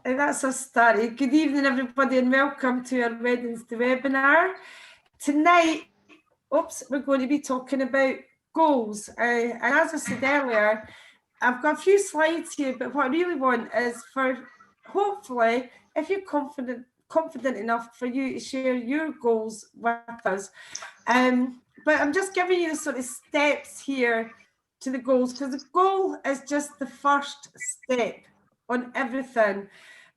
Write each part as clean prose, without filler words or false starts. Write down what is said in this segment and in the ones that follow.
And that's us started. Good evening, everybody, and welcome to our Wednesday webinar. Tonight, we're going to be talking about goals. And as I said earlier, I've got a few slides here, but what I really want is for, hopefully, if you're confident enough for you to share your goals with us. But I'm just giving you the sort of steps here to the goals, because the goal is just the first step on everything.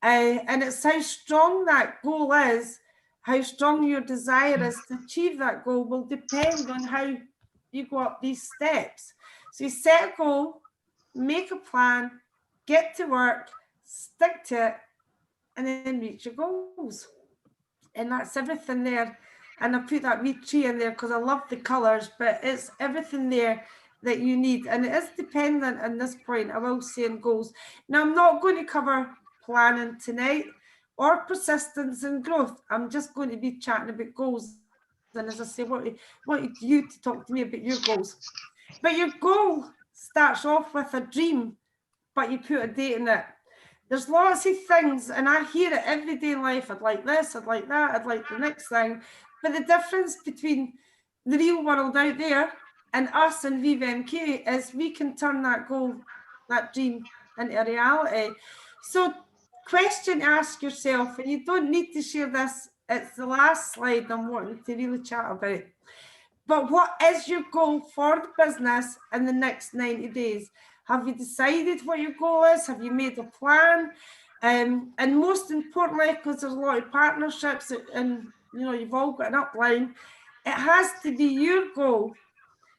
And it's how strong that goal is, how strong your desire is to achieve that goal will depend on how you go up these steps. So you set a goal, make a plan, get to work, stick to it, and then reach your goals. And that's everything there. And I put that wee tree in there because I love the colours, but it's everything there that you need. And it is dependent on this point, I will say, in goals. Now, I'm not going to cover planning tonight or persistence and growth. I'm just going to be chatting about goals. And as I say, want you to talk to me about your goals. But your goal starts off with a dream, but you put a date in it. There's lots of things, and I hear it every day in life. I'd like this, I'd like that, I'd like the next thing. But the difference between the real world out there and us and Viva MK is we can turn that goal, that dream, into a reality. So, question to ask yourself, and you don't need to share this, it's the last slide I'm wanting to really chat about. But what is your goal for the business in the next 90 days? Have you decided what your goal is? Have you made a plan? And most importantly, because there's a lot of partnerships and you've all got an upline, it has to be your goal.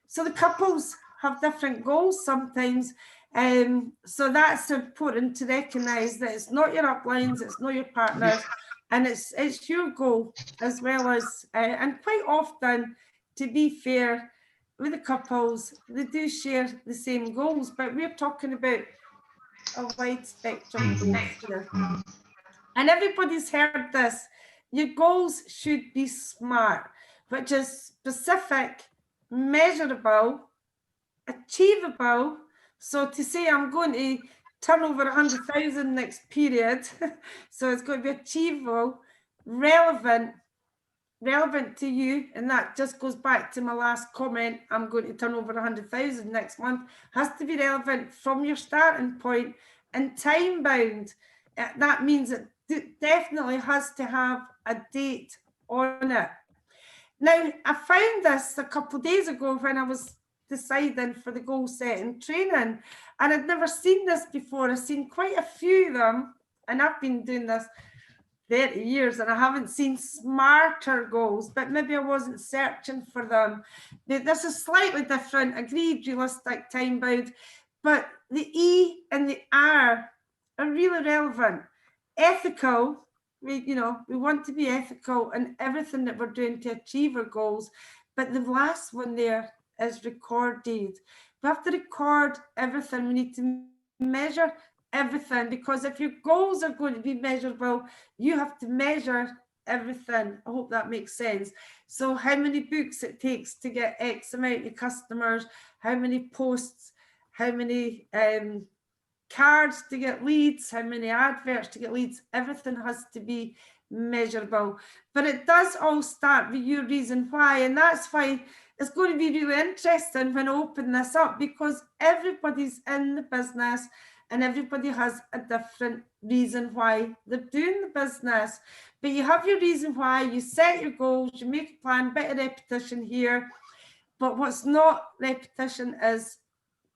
So the couples have different goals sometimes. So that's important to recognise that it's not your uplines, it's not your partners, and it's your goal as well as, and quite often, to be fair, with the couples, they do share the same goals, but we're talking about a wide spectrum of goals here. And everybody's heard this. Your goals should be SMART, which is specific, measurable, achievable. So to say I'm going to turn over 100,000 next period, so it's going to be achievable, relevant to you, and that just goes back to my last comment. I'm going to turn over 100,000 next month. Has to be relevant from your starting point and time bound. That means it definitely has to have a date on it. Now, I found this a couple of days ago when I was deciding for the goal setting training, and I'd never seen this before. I've seen quite a few of them, and I've been doing this 30 years and I haven't seen smarter goals, but maybe I wasn't searching for them. This is slightly different, agreed, realistic, time bound, but the E and the R are really relevant. Ethical, we want to be ethical in everything that we're doing to achieve our goals, but the last one there is recorded. We have to record everything. We need to measure everything, because if your goals are going to be measurable, you have to measure everything. I hope that makes sense. So how many books it takes to get X amount of customers, how many posts, how many cards to get leads, how many adverts to get leads, everything has to be measurable. But it does all start with your reason why, and that's why it's going to be really interesting when I open this up, because everybody's in the business and everybody has a different reason why they're doing the business. But you have your reason why, you set your goals, you make a plan, bit of repetition here. But what's not repetition is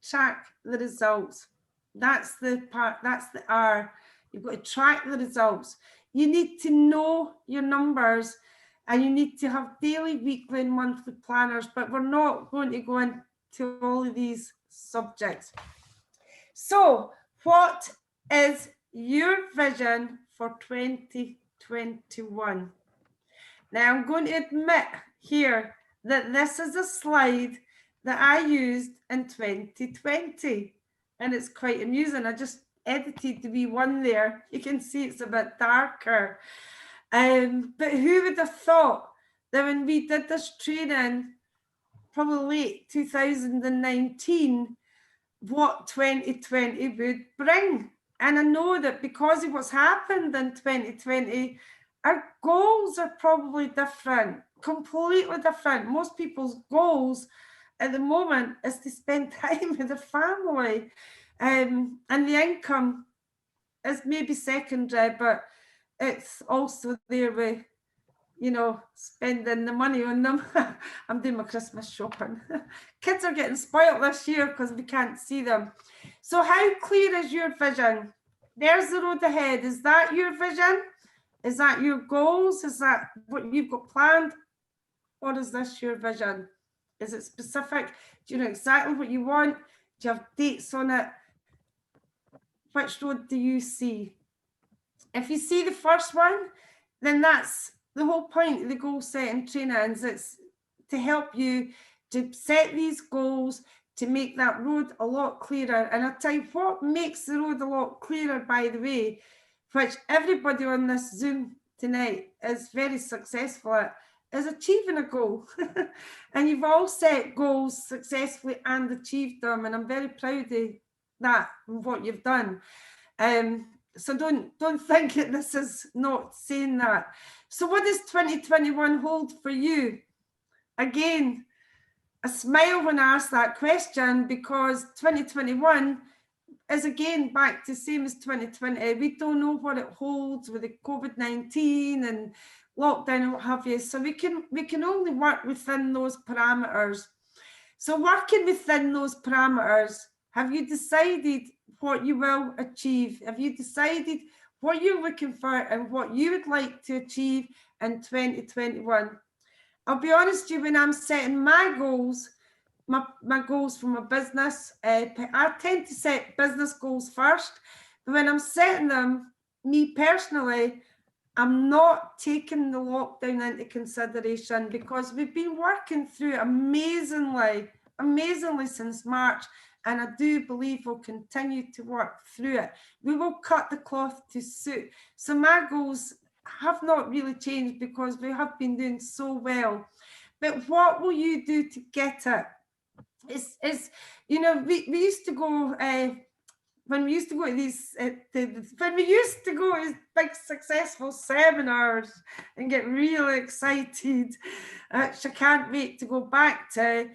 track the results. That's the part, that's the R. You've got to track the results. You need to know your numbers, and you need to have daily, weekly, and monthly planners, but we're not going to go into all of these subjects. So, what is your vision for 2021? Now, I'm going to admit here that this is a slide that I used in 2020, and it's quite amusing. I just edited the wee one there. You can see it's a bit darker. But who would have thought that when we did this training, probably late 2019, what 2020 would bring. And I know that because of what's happened in 2020, our goals are probably different, completely different. Most people's goals at the moment is to spend time with their family, and the income is maybe secondary, but it's also there with, you know, spending the money on them. I'm doing my Christmas shopping. Kids are getting spoiled this year because we can't see them. So how clear is your vision? There's the road ahead. Is that your vision? Is that your goals? Is that what you've got planned? Or is this your vision? Is it specific? Do you know exactly what you want? Do you have dates on it? Which road do you see? If you see the first one, then that's the whole point of the goal setting trainings. It's to help you to set these goals, to make that road a lot clearer. And I'll tell you what makes the road a lot clearer, by the way, which everybody on this Zoom tonight is very successful at, is achieving a goal. And you've all set goals successfully and achieved them. And I'm very proud of that and what you've done. So don't think that this is not saying that. So what does 2021 hold for you? Again, a smile when I ask that question, because 2021 is again back to same as 2020. We don't know what it holds with the COVID-19 and lockdown and what have you. So we can only work within those parameters. So working within those parameters, have you decided what you will achieve? Have you decided what you're looking for and what you would like to achieve in 2021? I'll be honest with you, when I'm setting my goals, my goals for my business, I tend to set business goals first, but when I'm setting them, me personally, I'm not taking the lockdown into consideration, because we've been working through it amazingly since March, and I do believe we'll continue to work through it. We will cut the cloth to suit. So my goals have not really changed because we have been doing so well. But what will you do to get it? It's you know, we used to go when we used to go to these when we used to go to these big successful seminars and get really excited, which I can't wait to go back to.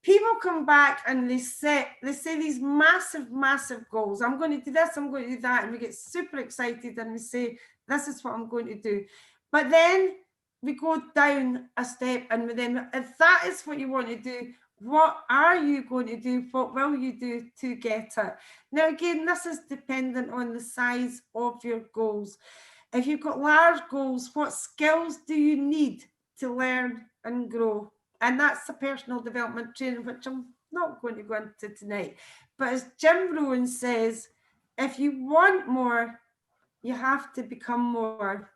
People come back and they say these massive goals. I'm going to do this, I'm going to do that, and we get super excited and we say, this is what I'm going to do. But then we go down a step, and then, if that is what you want to do, what are you going to do? What will you do to get it? Now, again, this is dependent on the size of your goals. If you've got large goals, what skills do you need to learn and grow? And that's the personal development training, which I'm not going to go into tonight. But as Jim Rohn says, if you want more, you have to become more.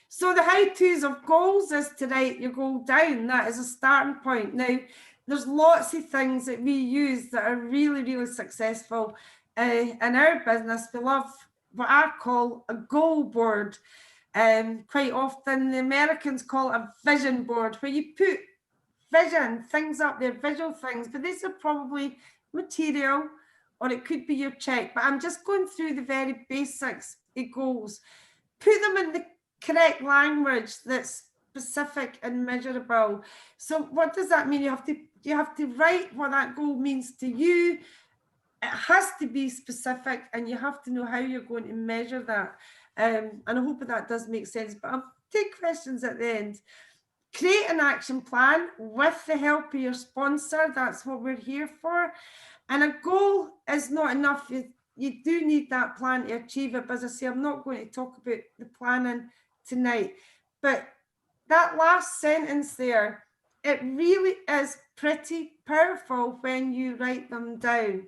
So the how-tos of goals is to write your goal down. That is a starting point. Now, there's lots of things that we use that are really successful in our business. We love what I call a goal board. Quite often the Americans call it a vision board, where you put vision things up there, visual things, but these are probably material, or it could be your check. But I'm just going through the very basics of goals. Put them in the correct language that's specific and measurable. So what does that mean? You have to write what that goal means to you. It has to be specific, and you have to know how you're going to measure that. And I hope that does make sense, but I'll take questions at the end. Create an action plan with the help of your sponsor. That's what we're here for. And a goal is not enough. You do need that plan to achieve it. But as I say, I'm not going to talk about the planning tonight. But that last sentence there, it really is pretty powerful when you write them down.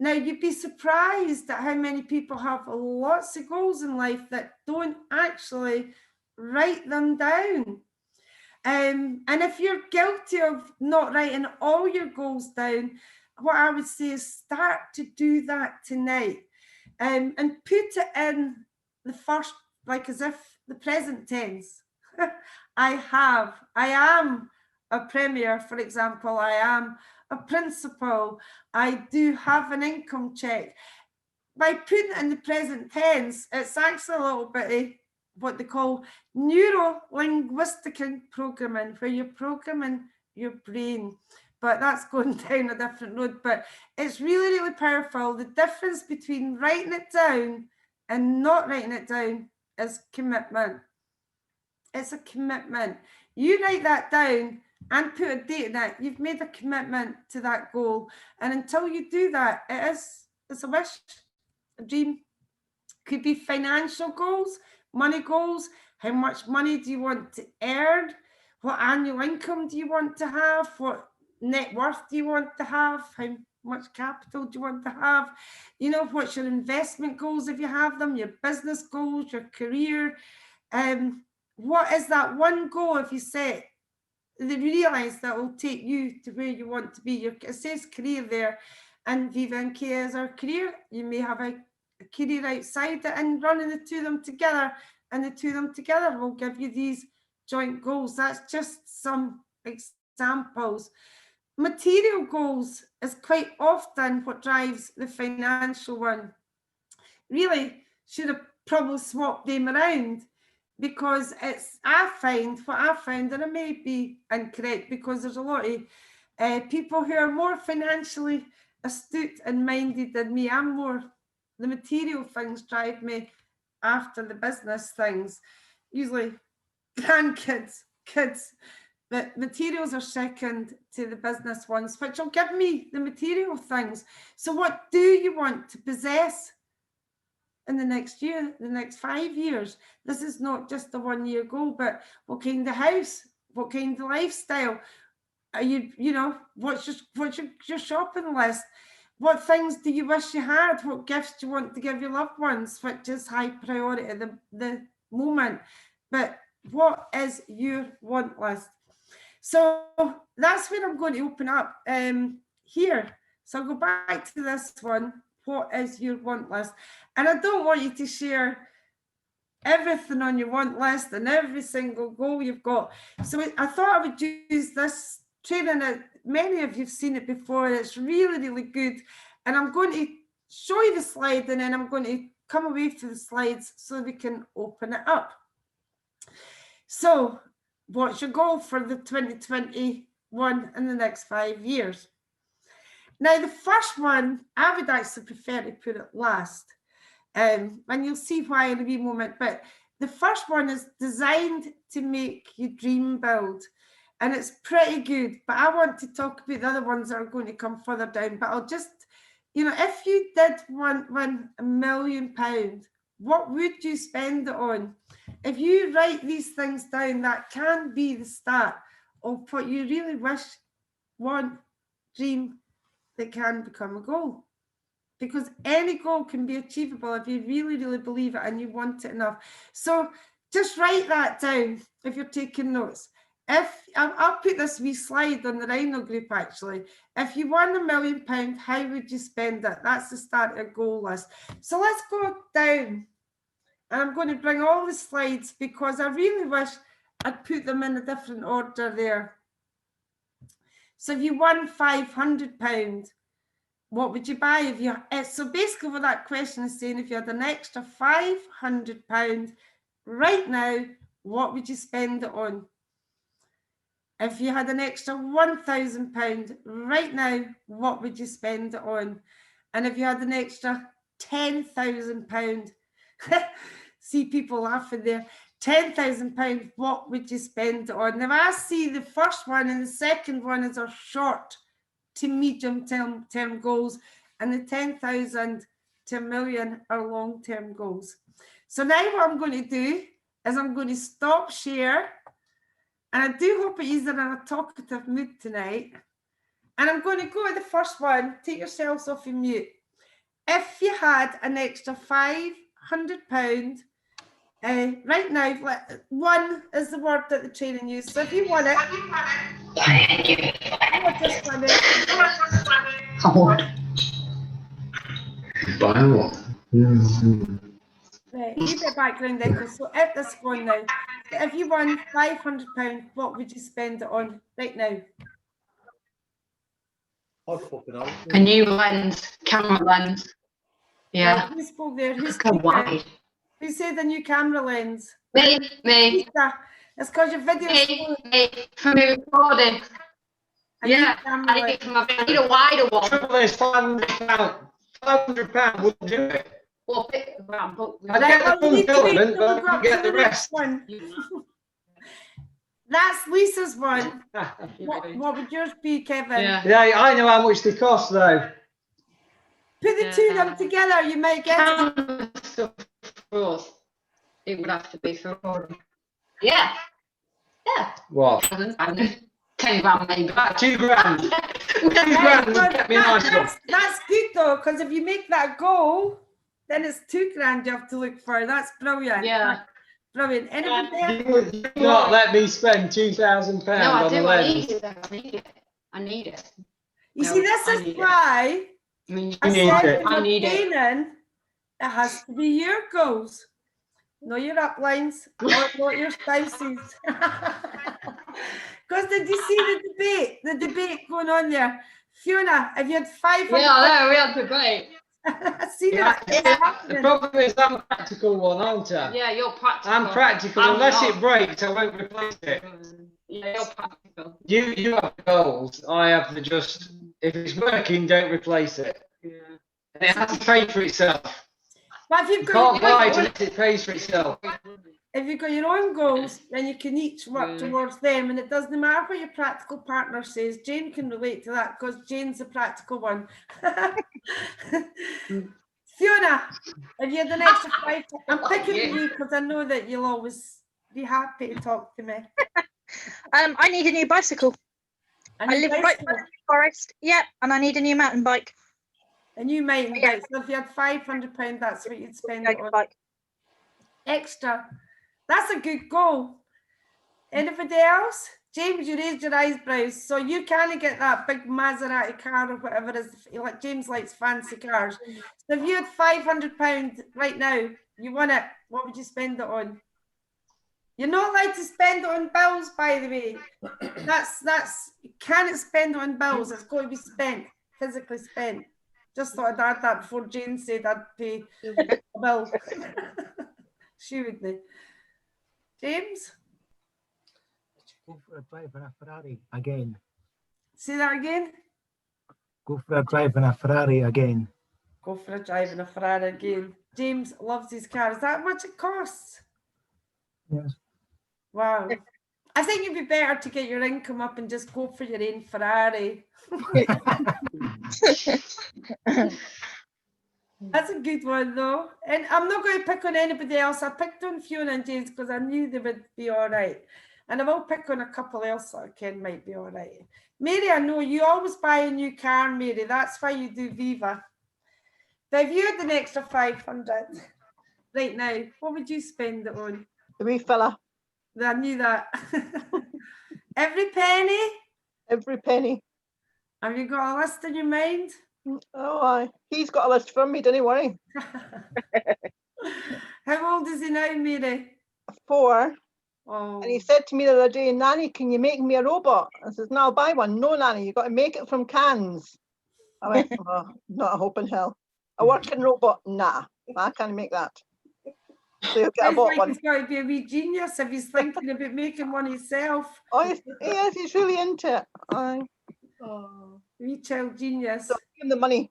Now, you'd be surprised at how many people have lots of goals in life that don't actually write them down. And if you're guilty of not writing all your goals down, what I would say is start to do that tonight, and put it in the first, like as if the present tense. I am a premier, for example. I am a principal, I do have an income check. By putting it in the present tense, it's actually a little bit of what they call neuro-linguistic programming, where you're programming your brain. But that's going down a different road. But it's really, really powerful. The difference between writing it down and not writing it down is commitment. It's a commitment. You write that down and put a date in it, you've made a commitment to that goal. And until you do that, it's a wish, a dream. Could be financial goals, money goals. How much money do you want to earn? What annual income do you want to have? What net worth do you want to have? How much capital do you want to have? You know, what's your investment goals if you have them? Your business goals, your career. What is that one goal if you set? They realize that will take you to where you want to be. It says career there, and Viva and Kia is our career. You may have a career outside it, and running the two of them together, and the two of them together will give you these joint goals. That's just some examples. Material goals is quite often what drives the financial one. Really should have probably swapped them around, because it's, I find, and I may be incorrect, because there's a lot of people who are more financially astute and minded than me. I'm more, the material things drive me after the business things, usually grandkids, kids, but materials are second to the business ones, which will give me the material things. So what do you want to possess in the next year, the next 5 years? This is not just a 1 year goal, but what kind of house, what kind of lifestyle are you know, what's your shopping list? What things do you wish you had? What gifts do you want to give your loved ones, which is high priority at the moment? But what is your want list? So that's where I'm going to open up here. So I'll go back to this one. What is your want list? And I don't want you to share everything on your want list and every single goal you've got. So I thought I would use this training. Many of you've seen it before. It's really, really good. And I'm going to show you the slide, and then I'm going to come away from the slides so we can open it up. So what's your goal for the 2021 and the next 5 years? Now, the first one, I would actually prefer to put it last. And you'll see why in a wee moment. But the first one is designed to make you dream build. And it's pretty good. But I want to talk about the other ones that are going to come further down. But I'll just, you know, if you did win £1 million, what would you spend it on? If you write these things down, that can be the start of what you really wish, want, dream, that can become a goal. Because any goal can be achievable if you really, really believe it and you want it enough. So just write that down if you're taking notes. If I'll put this wee slide on the Rhino group actually. If you won £1 million, how would you spend it? That's the start of your goal list. So let's go down. And I'm going to bring all the slides because I really wish I'd put them in a different order there. So if you won £500, what would you buy? If you, so basically what that question is saying, if you had an extra £500 right now, what would you spend it on? If you had an extra £1,000 right now, what would you spend it on? And if you had an extra £10,000, see people laughing there, £10,000, what would you spend it on? Now I see the first one and the second one is our short to medium term goals, and the 10,000 to £1 million are long-term goals. So now what I'm going to do is I'm going to stop share, and I do hope it is in a talkative mood tonight. And I'm going to go to the first one. Take yourselves off your mute. If you had an extra £500 right now, one is the word that the training used. So if you want it, Buy what? Right, leave the background echo. So at this one now, if you won £500, what would you spend it on right now? I fucking hope. A new lens, camera lens. Yeah, Who spoke there? Who's go wide. Who said the new camera lens? Me. Lisa, it's because your video's Me, for me recording. a new Yeah, camera I need, lens. it for my, I need a wider one. Trouble is, £500 wouldn't do it. Well, pick the brand, but I'd Right, get the well, you full need to wait element, till we but go I up get to the next rest. one. That's Lisa's one. Yeah. What would yours be, Kevin? Yeah. Yeah, I know how much they cost though. Put the two of them together, you might get it. Camera stuff for us. It would have to be for recording. Yeah. Yeah. What? 10 grand maybe. £2 grand. £2 grand would get me a nice one. That's good though, because if you make that goal, then it's £2 you have to look for. That's brilliant. Yeah. Brilliant. Anybody there? You would not let me spend £2,000 No, I on do. a I lens. need it. I need it. I need it. You No, see, this I is need it. why I mean, I You need said it. when I we're need it. training, it has to be your goals. No your uplines, not your spouses. Because did you see the debate going on there? Fiona, if you had 500, Yeah, I know. We had debate. I see Yeah, that. It's the happening. problem is I'm a practical one, aren't I? Yeah, you're practical. I'm practical. I'm Unless not. it breaks, I won't replace it. Yeah, you're practical. You have the goals. I have the just. If it's working, don't replace it. Yeah. And it has to pay for itself. But if You you've got can't buy your it unless it pays for itself. own goals, then you can each work Yeah. towards them, and it doesn't matter what your practical partner says. Jane can relate to that because Jane's the practical one. Fiona, if you had an extra 5, I'm picking Yeah. you because I know that you'll always be happy to talk to me. I need a new bicycle. A I new live right bicycle, by the forest. Yep, and I need a new mountain bike. a new mountain Yeah. bike. So if you had £500, that's what you'd spend Bike, on bike. extra. That's a good goal. Anybody else? James, you raised your eyebrows, so you can't get that big Maserati car or whatever it is. Like James likes fancy cars. So if you had £500 right now, you want it. What would you spend it on? You're not allowed to spend it on bills, by the way. That's you can't spend it on bills. It's got to be spent, physically spent. Just thought I'd add that before Jane said I'd pay a bill. She wouldn't. James, Go for a drive in a Ferrari again. say that again. Go for a drive in a Ferrari again. Go for a drive in a Ferrari again. James loves his car. Is that much it costs? Yes. Wow. I think it'd be better to get your income up and just go for your own Ferrari. That's a good one though. And I'm not going to pick on anybody else. I picked on Fiona and James because I knew they would be all right. And I will pick on a couple else that I can might be all right. Mary, I know you always buy a new car, Mary. That's why you do Viva. But if you had an extra 500 right now, what would you spend it on? The wee fella, I knew that. Every penny? every penny. Have you got a list in your mind? Oh, aye. He's got a list for me, don't you worry. How old is he now, Mary? 4. Oh, And he said to me the other day, Nanny, can you make me a robot? I says, no, I'll buy one. No, Nanny, you got to make it from cans. I went, oh, not a hope in hell. A working robot? Nah, I can't make that. So you'll get a sounds bought like one. he's got to be a wee genius if he's thinking about making one himself. Oh, he is, he's really into it. Aye. Oh, wee child genius. So give him the money.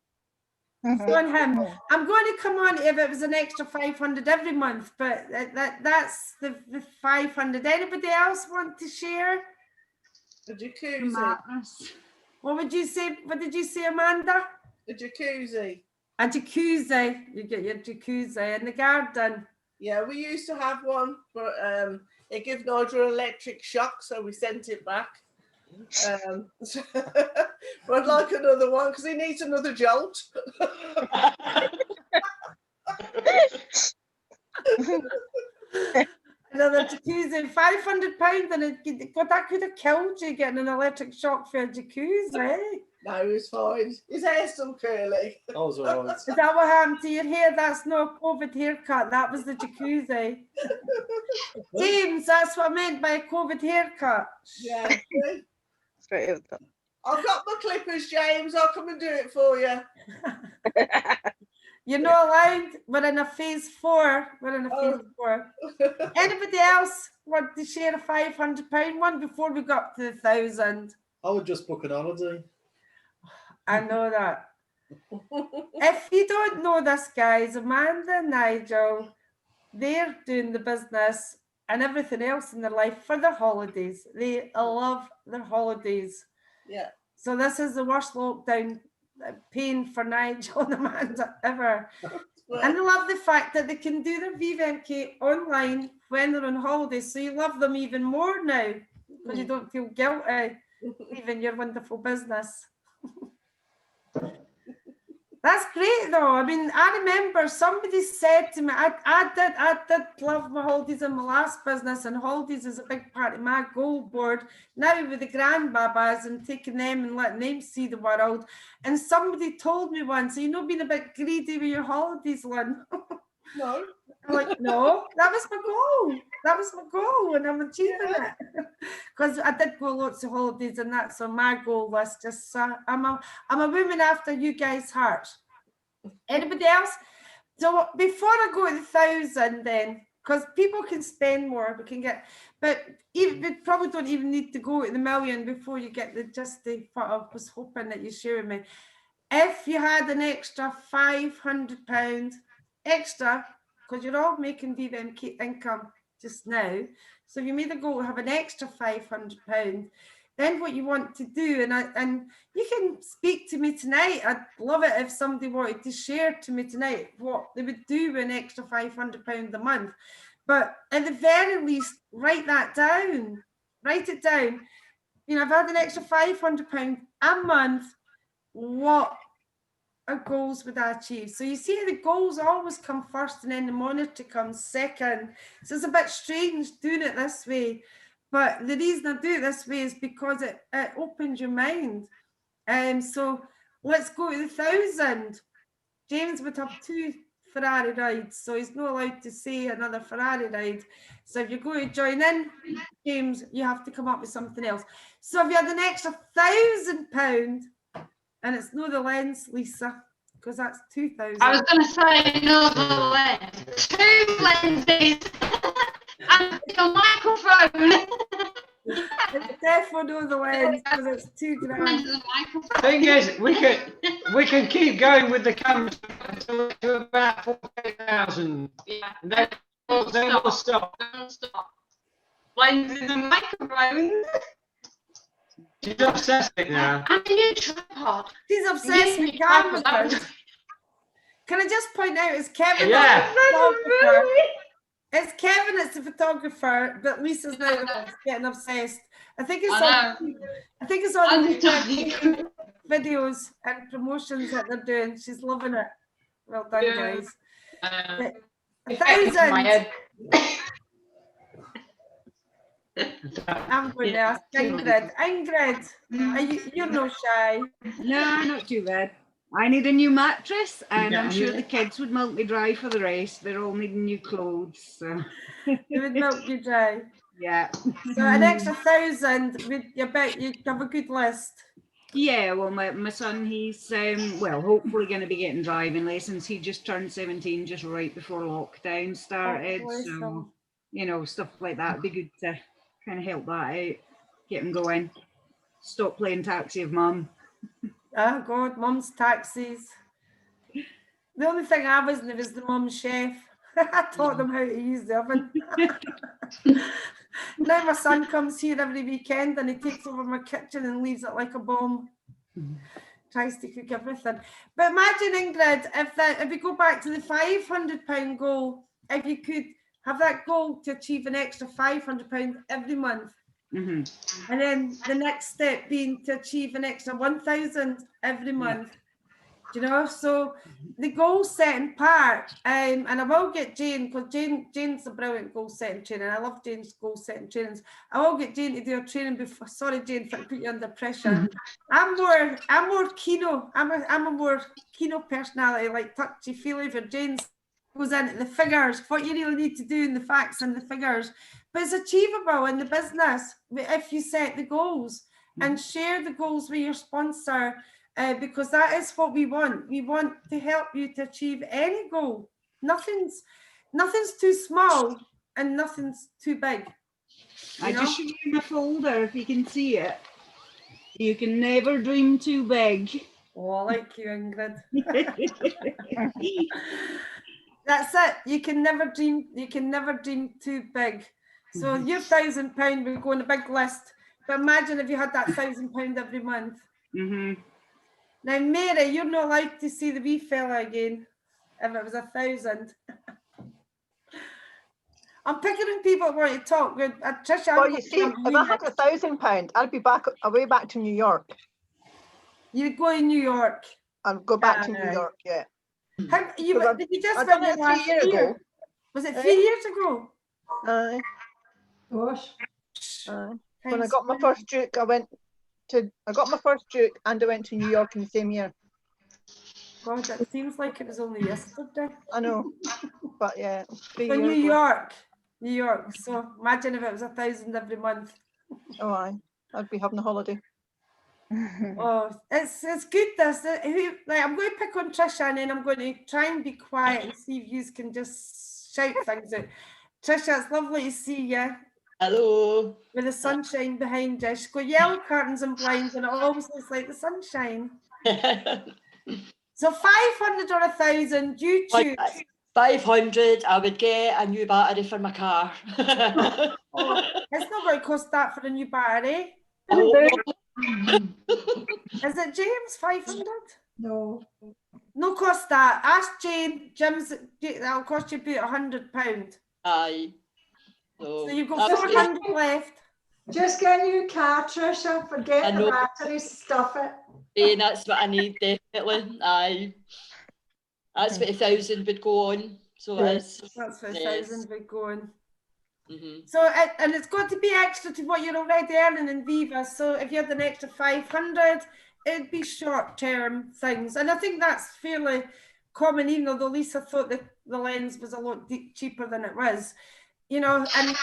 Go on him. I'm going to come on if it was an extra 500 every month, but that's the 500. Anybody else want to share? A jacuzzi. What would you say? What did you say, Amanda? A jacuzzi. A jacuzzi. You get your jacuzzi in the garden. Yeah, we used to have one, but it gave Nigel an electric shock, so we sent it back. But I'd like another one because he needs another jolt. Another jacuzzi, £500, and that could have killed you getting an electric shock for a jacuzzi. No, he was fine. His hair's still curly. I was all right. Is that what happened to your hair? That's not a COVID haircut. That was the jacuzzi. James, that's what I meant by a COVID haircut. Yeah. Straight over the top. I've got my clippers, James. I'll come and do it for you. You're not allowed. We're in a phase 4. We're in a phase 4. Anybody else want to share a £500 one before we got up to the 1,000? I would just book an holiday. I know that. If you don't know this, guys, Amanda and Nigel, they're doing the business and everything else in their life for their holidays. They love their holidays. Yeah. So this is the worst lockdown pain for Nigel and Amanda ever. And I love the fact that they can do their VVMK online when they're on holiday. So you love them even more now because you don't feel guilty leaving your wonderful business. That's great though. I mean, I remember somebody said to me, I did love my holidays in my last business, and holidays is a big part of my goal board. Now with the grandbabas and taking them and letting them see the world. And somebody told me once, you know, being a bit greedy with your holidays, Lynn. No. I'm like, no, that was my goal. That was my goal, and I'm achieving it. Because I did go lots of holidays, and that's on my goal list. Just I'm a woman after you guys' hearts. Anybody else? So before I go to the 1,000, then, because people can spend more, we can get, but even, we probably don't even need to go to the million before you get the just the. I was hoping that you share with me. If you had an extra £500 extra, because you're all making VVMK income just now, so if you made a goal to have an extra £500, then what you want to do, and you can speak to me tonight. I'd love it if somebody wanted to share to me tonight what they would do with an extra £500 a month. But at the very least, write that down. Write it down. You know, I've had an extra £500 a month. What goals would I achieve? So you see, the goals always come first, and then the monitor comes second. So it's a bit strange doing it this way, but the reason I do it this way is because it opens your mind. So let's go to the 1,000. James would have 2 Ferrari rides, so he's not allowed to say another Ferrari ride. So if you're going to join in, James, you have to come up with something else. So if you had an extra £1,000, and it's no the lens, Lisa, because that's 2,000. I was going to say another lens. 2 lenses and a microphone. It's definitely no the lens because it's £2,000. Thing is, we can keep going with the cameras until to about 40,000. Yeah. Then we'll stop. Don't stop. Lenses and microphones. She's obsessed with it now. And a new tripod. She's obsessed with cameras. Can I just point out, it's Kevin, Yeah. the photographer. It's Kevin, it's the photographer, but Lisa's now the one getting obsessed. I think it's on the videos and promotions that they're doing. She's loving it. Well done, Yeah. guys. It's getting into my 1,000. head. I'm going to ask Ingrid. Ingrid, you're no shy. No, not too bad. I need a new mattress, and I'm sure the kids would milk me dry for the rest. They're all needing new clothes. So. They would milk you dry. Yeah. So an extra 1,000, I bet you'd have a good list. Yeah, well, my son, he's, hopefully going to be getting driving lessons. He just turned 17 just right before lockdown started. So, you know, stuff like that would be good to kind of help that out, get him going. Stop playing taxi with mum. Oh God, mum's taxis. The only thing I wasn't was the mum chef. I taught them how to use the oven. Now my son comes here every weekend and he takes over my kitchen and leaves it like a bomb. Tries to cook everything. But imagine, Ingrid, if we go back to the £500 goal, if you could have that goal to achieve an extra £500 every month. Mm-hmm. And then the next step being to achieve an extra 1,000 every month. Do you know? So the goal setting part, and I will get Jane, because Jane's a brilliant goal setting trainer. I love Jane's goal setting trainings. I will get Jane to do a training before. Sorry, Jane, for put you under pressure. I'm more Kino. I'm a more Kino personality, like touchy feely. For Jane's goes into the figures, what you really need to do in the facts and the figures. But it's achievable in the business if you set the goals. and share the goals with your sponsor, because that is what we want. We want to help you to achieve any goal. Nothing's too small and nothing's too big. I just showed you my folder, if you can see it. You can never dream too big. Oh, I like you, Ingrid. That's it. You can never dream too big. So your £1,000 will go on a big list. But imagine if you had that £1,000 every month. Mm-hmm. Now, Mary, you're not like to see the wee fella again if it was 1,000. I'm picking on people that want to talk. Good, Tricia. Well, you see, if I had £1,000, I'd be away back to New York. You go in New York. I'd go back to New York, yeah. Did you just I've win done it it last 3 years year? ago. Was it 3 years ago? Aye. Gosh. When I got my first Duke, I got my first Duke and I went to New York in the same year. God, it seems like it was only yesterday. I know, but yeah. 3 So years New York. So imagine if it was 1,000 every month. Oh, aye. I'd be having a holiday. Oh, it's good. I'm going to pick on Trisha, and then I'm going to try and be quiet and see if you can just shout things out. Trisha, it's lovely to see you. Hello. With the sunshine behind you. She's got yellow curtains and blinds, and it always looks like the sunshine. So 500 or 1,000, you choose. 500, I would get a new battery for my car. Oh, it's not going to cost that for a new battery. Is it James 500? No. No cost that. Ask Jane. That'll cost you about £100. Aye. So you've got 400 left. Just get a new car, Trisha. Forget the batteries, stuff it. Yeah, that's what I need, definitely. Aye. That's what 1,000 would go on. So that's what 1,000 would go on. Mm-hmm. So, and it's got to be extra to what you're already earning in Viva. So if you had an extra 500, it'd be short-term things. And I think that's fairly common, even though Lisa thought that the lens was a lot cheaper than it was. You know, and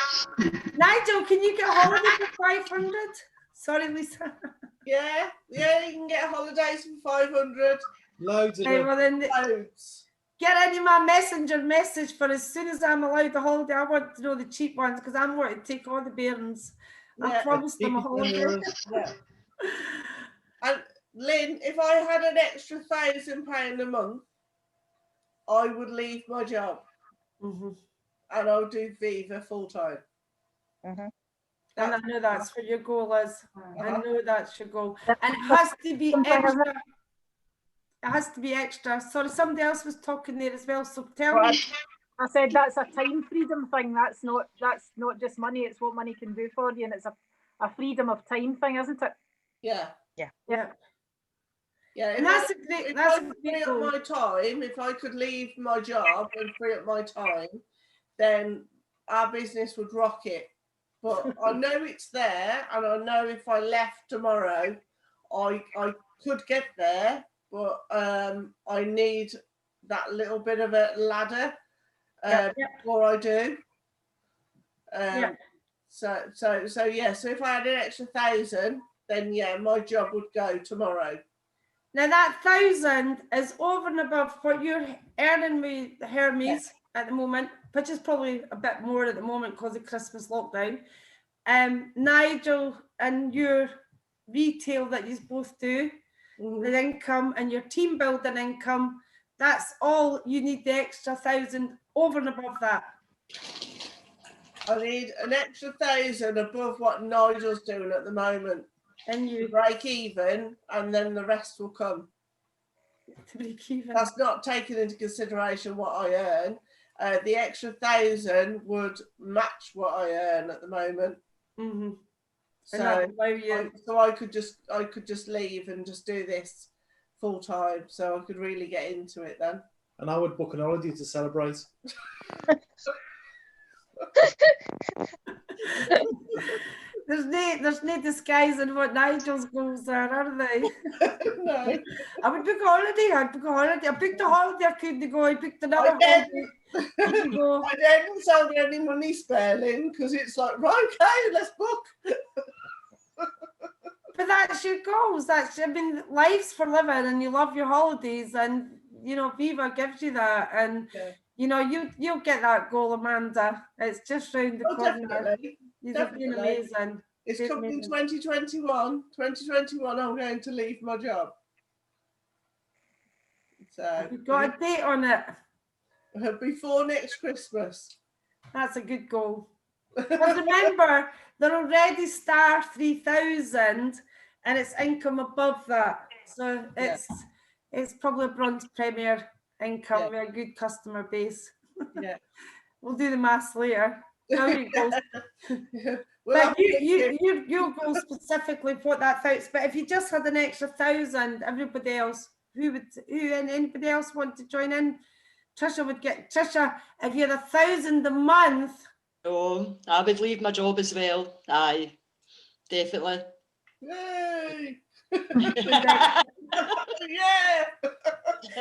Nigel, can you get a holiday for 500? Sorry, Lisa. Yeah, you can get holidays for 500. Loads of Okay, them. well then, Loads. get into my messenger message for as soon as I'm allowed the holiday. I want to know the cheap ones because I'm going to take all the bairns. I promised them a holiday. Yeah. And Lynn, if I had an extra £1,000 a month, I would leave my job. Mm-hmm. And I'll do Viva full time. Mm-hmm. And I know that's what your goal is. I know that's your goal. And it has to be extra. It has to be extra. Sorry, somebody else was talking there as well. So tell me. I said that's a time freedom thing. That's not just money. It's what money can do for you, and it's a freedom of time thing, isn't it? Yeah. Yeah. Yeah, and that's a great. That's a free up my time. If I could leave my job and free up my time, then our business would rocket. But I know it's there, and I know if I left tomorrow, I could get there. But I need that little bit of a ladder before I do. So yeah. So if I had an extra 1,000, then yeah, my job would go tomorrow. Now that 1,000 is over and above what you're earning with Hermes at the moment, which is probably a bit more at the moment because of Christmas lockdown. Nigel and your retail that you both do, the income and your team building income, that's all you need the extra 1,000 over and above that. I need an extra 1,000 above what Nigel's doing at the moment. And you break even, and then the rest will come. To break even. That's not taking into consideration what I earn. The extra 1,000 would match what I earn at the moment. Mm-hmm. So I could just leave and just do this full time. So I could really get into it then. And I would book an holiday to celebrate. There's no disguising what Nigel's goals are they? No. I would book a holiday. I picked a holiday. I couldn't go. I picked another holiday. I didn't sell me any money spare, Lynn, because it's like, right, okay, let's book. but that's your goals. I mean, life's for living, and you love your holidays, and you know, Viva gives you that, and Yeah. you know, you'll get that goal, Amanda. It's just round the Oh, corner. definitely. You've been Definitely. amazing. It's Been coming in amazing. 2021. 2021, I'm going to leave my job. So You've got a date on it. before next Christmas. That's a good goal. Because remember, they're already star 3000, and it's income above that. So it's probably a bronze premier income with a good customer base. Yeah. We'll do the maths later. Brilliant goals. Well, But you'll go specifically what that fits. But if you just had an extra 1,000, everybody else, anybody else want to join in? Trisha would get, if you had 1,000 a month. Oh, I would leave my job as well. Aye, definitely. Yay! Yeah!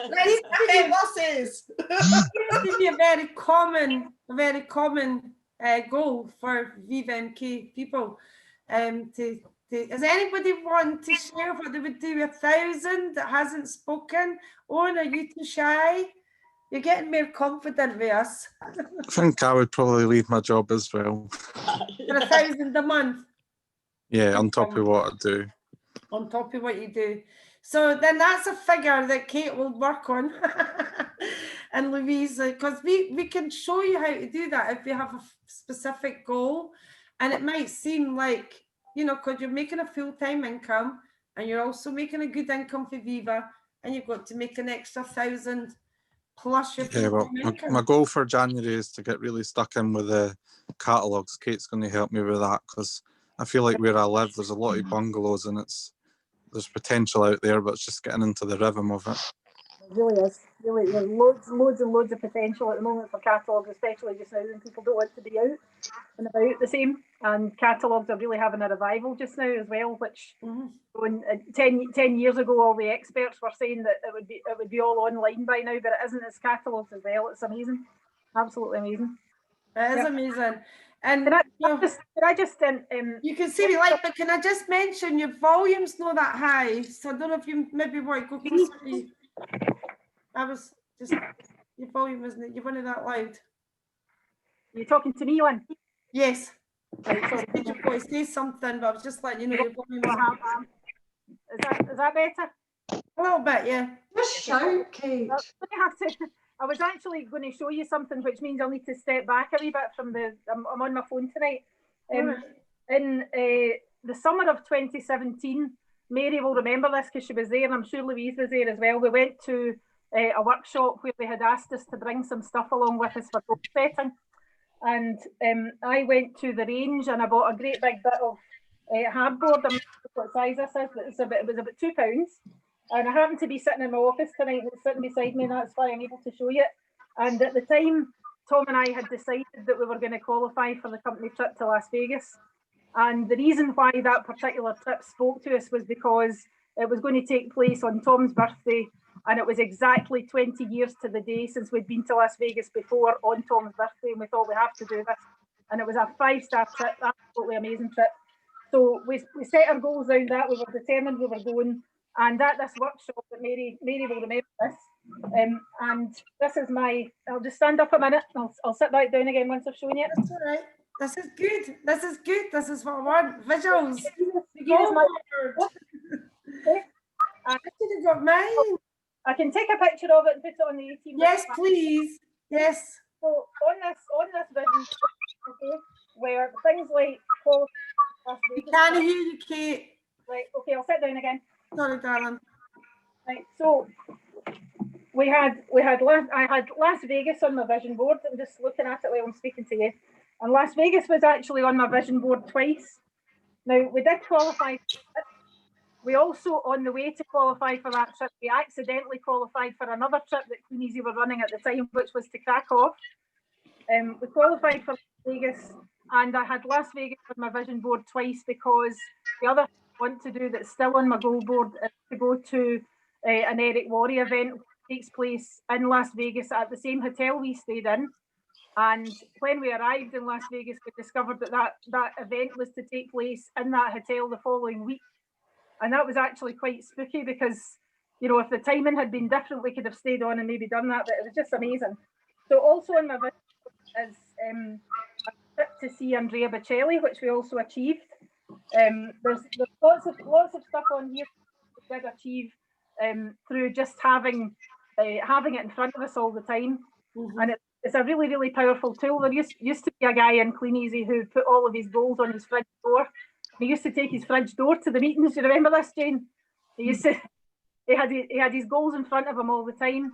Let's get losses. This would be a very common goal for Viva MK people. Does anybody want to share what they would do with 1,000 that hasn't spoken? Owen, are you too shy? You're getting more confident with us. I think I would probably leave my job as well. For 1,000 a month. Yeah, on top of what I do. On top of what you do. So then that's a figure that Kate will work on. And Louise, because we can show you how to do that if you have a specific goal. And it might seem like, you know, because you're making a full-time income and you're also making a good income for Viva, and you've got to make an extra 1,000 plus your well, my goal for January is to get really stuck in with the catalogues. Kate's going to help me with that, because I feel like where I live, there's a lot of bungalows, and there's potential out there, but it's just getting into the rhythm of it. It really is. Really, there's loads and loads of potential at the moment for catalogues, especially just now when people don't want to be out and about the same. And catalogues are really having a revival just now as well, which 10 years ago, all the experts were saying that it would be all online by now, but it isn't. It's catalogues as well. It's amazing. Absolutely amazing. It is amazing. And can I just you can see me like, but can I just mention your volume's not that high, so I don't know if you maybe want to go closer. I was just, your volume isn't, you weren't that loud. You're talking to me, Lynn? Yes. Right, sorry. I your voice say something, but I was just letting you know your volume is that better? A little bit, yeah. Just shout, Kate. I was actually going to show you something, which means I'll need to step back a wee bit from I'm on my phone tonight. In the summer of 2017, Mary will remember this because she was there, and I'm sure Louise was there as well. We went to a workshop where they had asked us to bring some stuff along with us for goal setting. And I went to the range and I bought a great big bit of hardboard. I'm not sure what size this is, it was about £2. And I happened to be sitting in my office tonight, and it's sitting beside me, and that's why I'm able to show you it. And at the time, Tom and I had decided that we were going to qualify for the company trip to Las Vegas. And the reason why that particular trip spoke to us was because it was going to take place on Tom's birthday, and it was exactly 20 years to the day since we'd been to Las Vegas before on Tom's birthday, and we thought we have to do this. And it was a 5-star trip, absolutely amazing trip. So we set our goals around that. We were determined we were going. And at this workshop that Mary will remember this. And this is I'll just stand up a minute. I'll sit back down again once I've shown you. That's all right. This is good. This is good. This is what I want. Visuals. I should have got mine. I can take a picture of it and put it on the 18. Yes, please. Yes. So on this vision, okay, where things like Can't hear you, Kate. Right, okay, I'll sit down again. Sorry, darling. Right, so I had Las Vegas on my vision board. I'm just looking at it while I'm speaking to you. And Las Vegas was actually on my vision board twice. Now, we did qualify. We also, on the way to qualify for that trip, we accidentally qualified for another trip that Queen Easy were running at the time, which was to Krakow. We qualified for Las Vegas, and I had Las Vegas on my vision board twice because the other want to do that's still on my goal board is to go to an Eric Worre event, which takes place in Las Vegas at the same hotel we stayed in. And when we arrived in Las Vegas, we discovered that event was to take place in that hotel the following week. And that was actually quite spooky because, you know, if the timing had been different, we could have stayed on and maybe done that, but it was just amazing. So also in my video is a trip to see Andrea Bocelli, which we also achieved. There's lots of stuff on here we did achieve through just having it in front of us all the time. And it's a really, really powerful tool. There used to be a guy in Clean Easy who put all of his goals on his fridge door. He used to take his fridge door to the meetings. Do you remember this, Jane? He had his goals in front of him all the time.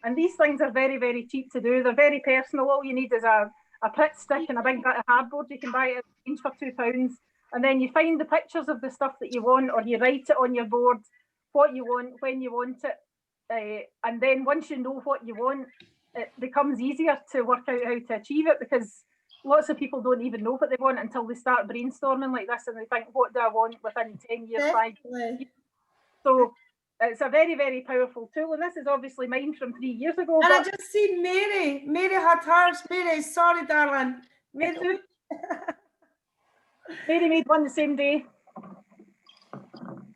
And these things are very, very cheap to do. They're very personal. All you need is a Pritt stick and a big bit of hardboard. You can buy it at for £2. And then you find the pictures of the stuff that you want, or you write it on your board, what you want, when you want it. And then once you know what you want, it becomes easier to work out how to achieve it, because lots of people don't even know what they want until they start brainstorming like this and they think, what do I want within 10 years, 5 years? So it's a very, very powerful tool. And this is obviously mine from 3 years ago. And I just seen Mary. Mary had hers. Mary, sorry, darling. Mary made one the same day.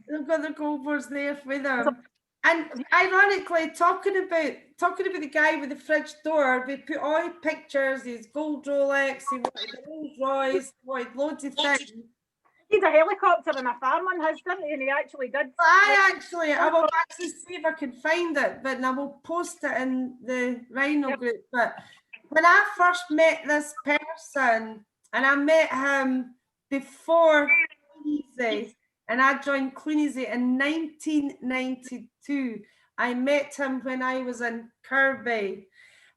They've got the goal boards there for them. And ironically, talking about the guy with the fridge door, we put all his pictures, his gold Rolex, he wanted the Rolls Royce, he wanted loads of things. He had a helicopter and a farm on his, didn't he? And he actually did. I will actually see if I can find it, but I will post it in the Rhino group. But when I first met this person, and I met him before Easy, and I joined Clean Easy in 1992. I met him when I was in Kirby.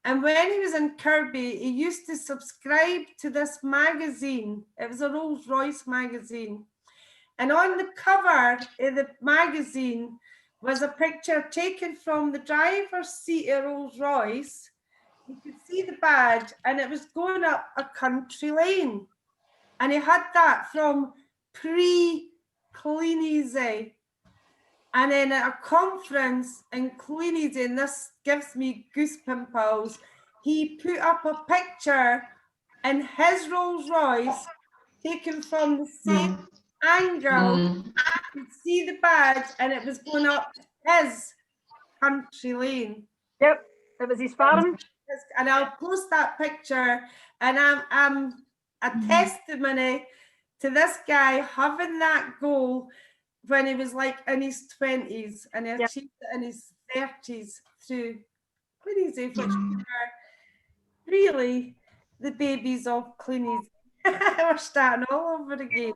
And when he was in Kirby, he used to subscribe to this magazine. It was a Rolls Royce magazine. And on the cover of the magazine was a picture taken from the driver's seat of Rolls Royce. You could see the badge, and it was going up a country lane. And he had that from pre-Clean Easy. And then at a conference in Clean Easy, and this gives me goosepimples, he put up a picture in his Rolls Royce taken from the same angle. You could see the badge, and it was going up his country lane. Yep, it was his farm. And I'll post that picture, and I'm a testimony to this guy having that goal when he was like in his 20s, and he achieved it in his 30s through Clean Easy, which are really the babies of Clean Easy. We're starting all over again.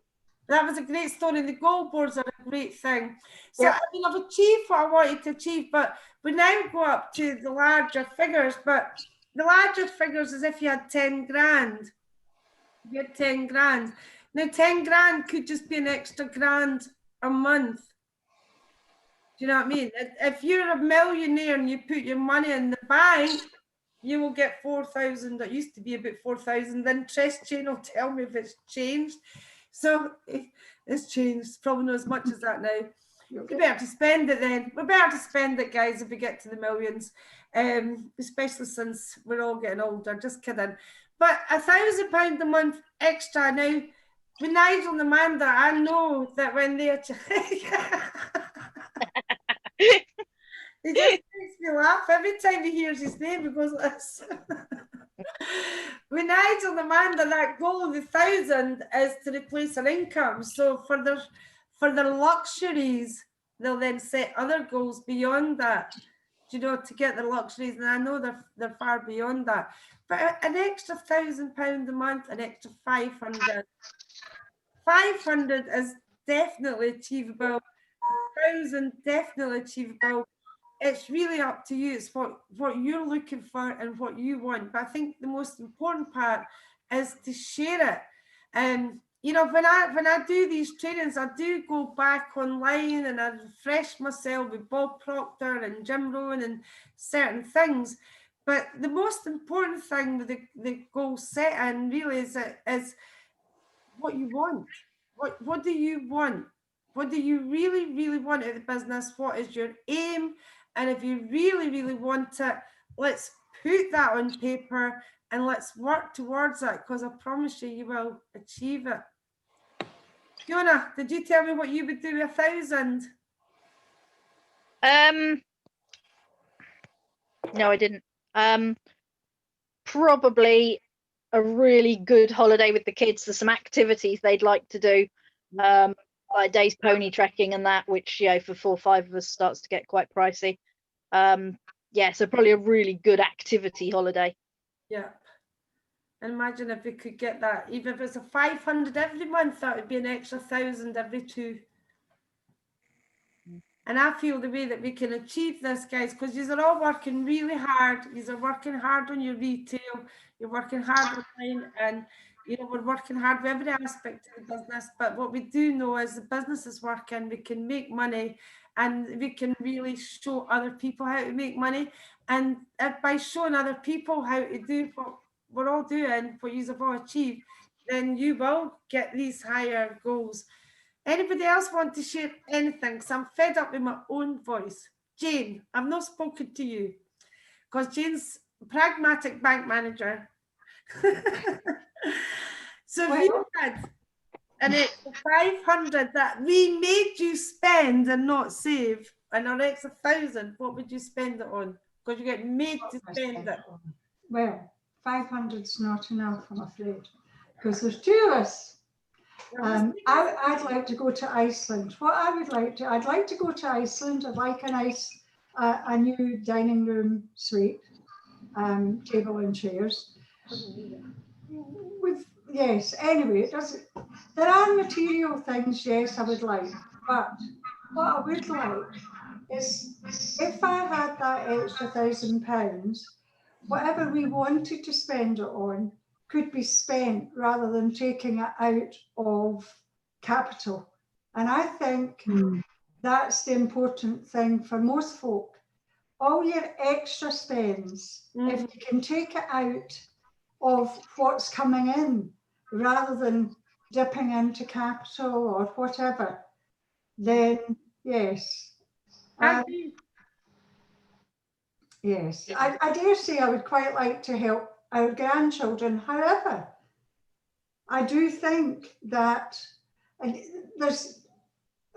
That was a great story. The goal boards are a great thing. So I mean, I've achieved what I wanted to achieve, but we now go up to the larger figures. But the larger figures is if you had 10 grand. If you had 10 grand. Now 10 grand could just be an extra grand a month. Do you know what I mean? If you're a millionaire and you put your money in the bank, you will get 4,000. That used to be about 4,000. Interest chain will tell me if it's changed. So it's changed, probably not as much as that now. We better to spend it then. We better to spend it, guys, if we get to the millions. Especially since we're all getting older. Just kidding. But £1,000 a month extra now. With Nigel and Amanda, I know that when they're it just makes me laugh every time he hears his name. He goes like this. With Nigel and Amanda, that goal of 1,000 is to replace their income. So for their luxuries, they'll then set other goals beyond that, you know, to get their luxuries. And I know they're far beyond that. But an extra £1,000 a month, an extra 500. 500 is definitely achievable. 1,000 definitely achievable. It's really up to you. It's what you're looking for and what you want. But I think the most important part is to share it. And you know, when I do these trainings, I do go back online and I refresh myself with Bob Proctor and Jim Rohn and certain things. But the most important thing with the goal setting really is what you want. What do you want? What do you really, really want out of the business? What is your aim? And if you really, really want it, let's put that on paper and let's work towards it, because I promise you, you will achieve it. Fiona, did you tell me what you would do with 1,000? No, I didn't. Probably a really good holiday with the kids. There's some activities they'd like to do, like a day's pony trekking and that, which, you know, for 4 or 5 of us starts to get quite pricey. Yeah, so probably a really good activity holiday. Yeah. And imagine if we could get that, even if it's a 500 every month, that would be an extra 1,000 every 2. And I feel the way that we can achieve this, guys, because you're all working really hard. You're working hard on your retail. You're working hard online, and you know we're working hard with every aspect of the business. But what we do know is the business is working. We can make money, and we can really show other people how to make money. And by showing other people how to do what we're all doing, what you've all achieved, then you will get these higher goals. Anybody else want to share anything? Because I'm fed up with my own voice. Jane, I've not spoken to you because Jane's a pragmatic bank manager. So if you had an extra 500 that we made you spend and not save, and an extra 1,000, what would you spend it on? Because you get made to spend it. Well, 500's not enough, I'm afraid, because there's 2 of us. I'd like to go to Iceland. What I would like to, I'd like to go to Iceland. I'd like a nice, a new dining room suite, table and chairs. With, yes, anyway, it doesn't, there are material things, yes, I would like, but what I would like is if I had that extra £1,000, whatever we wanted to spend it on could be spent rather than taking it out of capital. And I think that's the important thing for most folk. All your extra spends, if you can take it out of what's coming in rather than dipping into capital or whatever, then yes. Yes, I dare say I would quite like to help our grandchildren. However, I do think that, and there's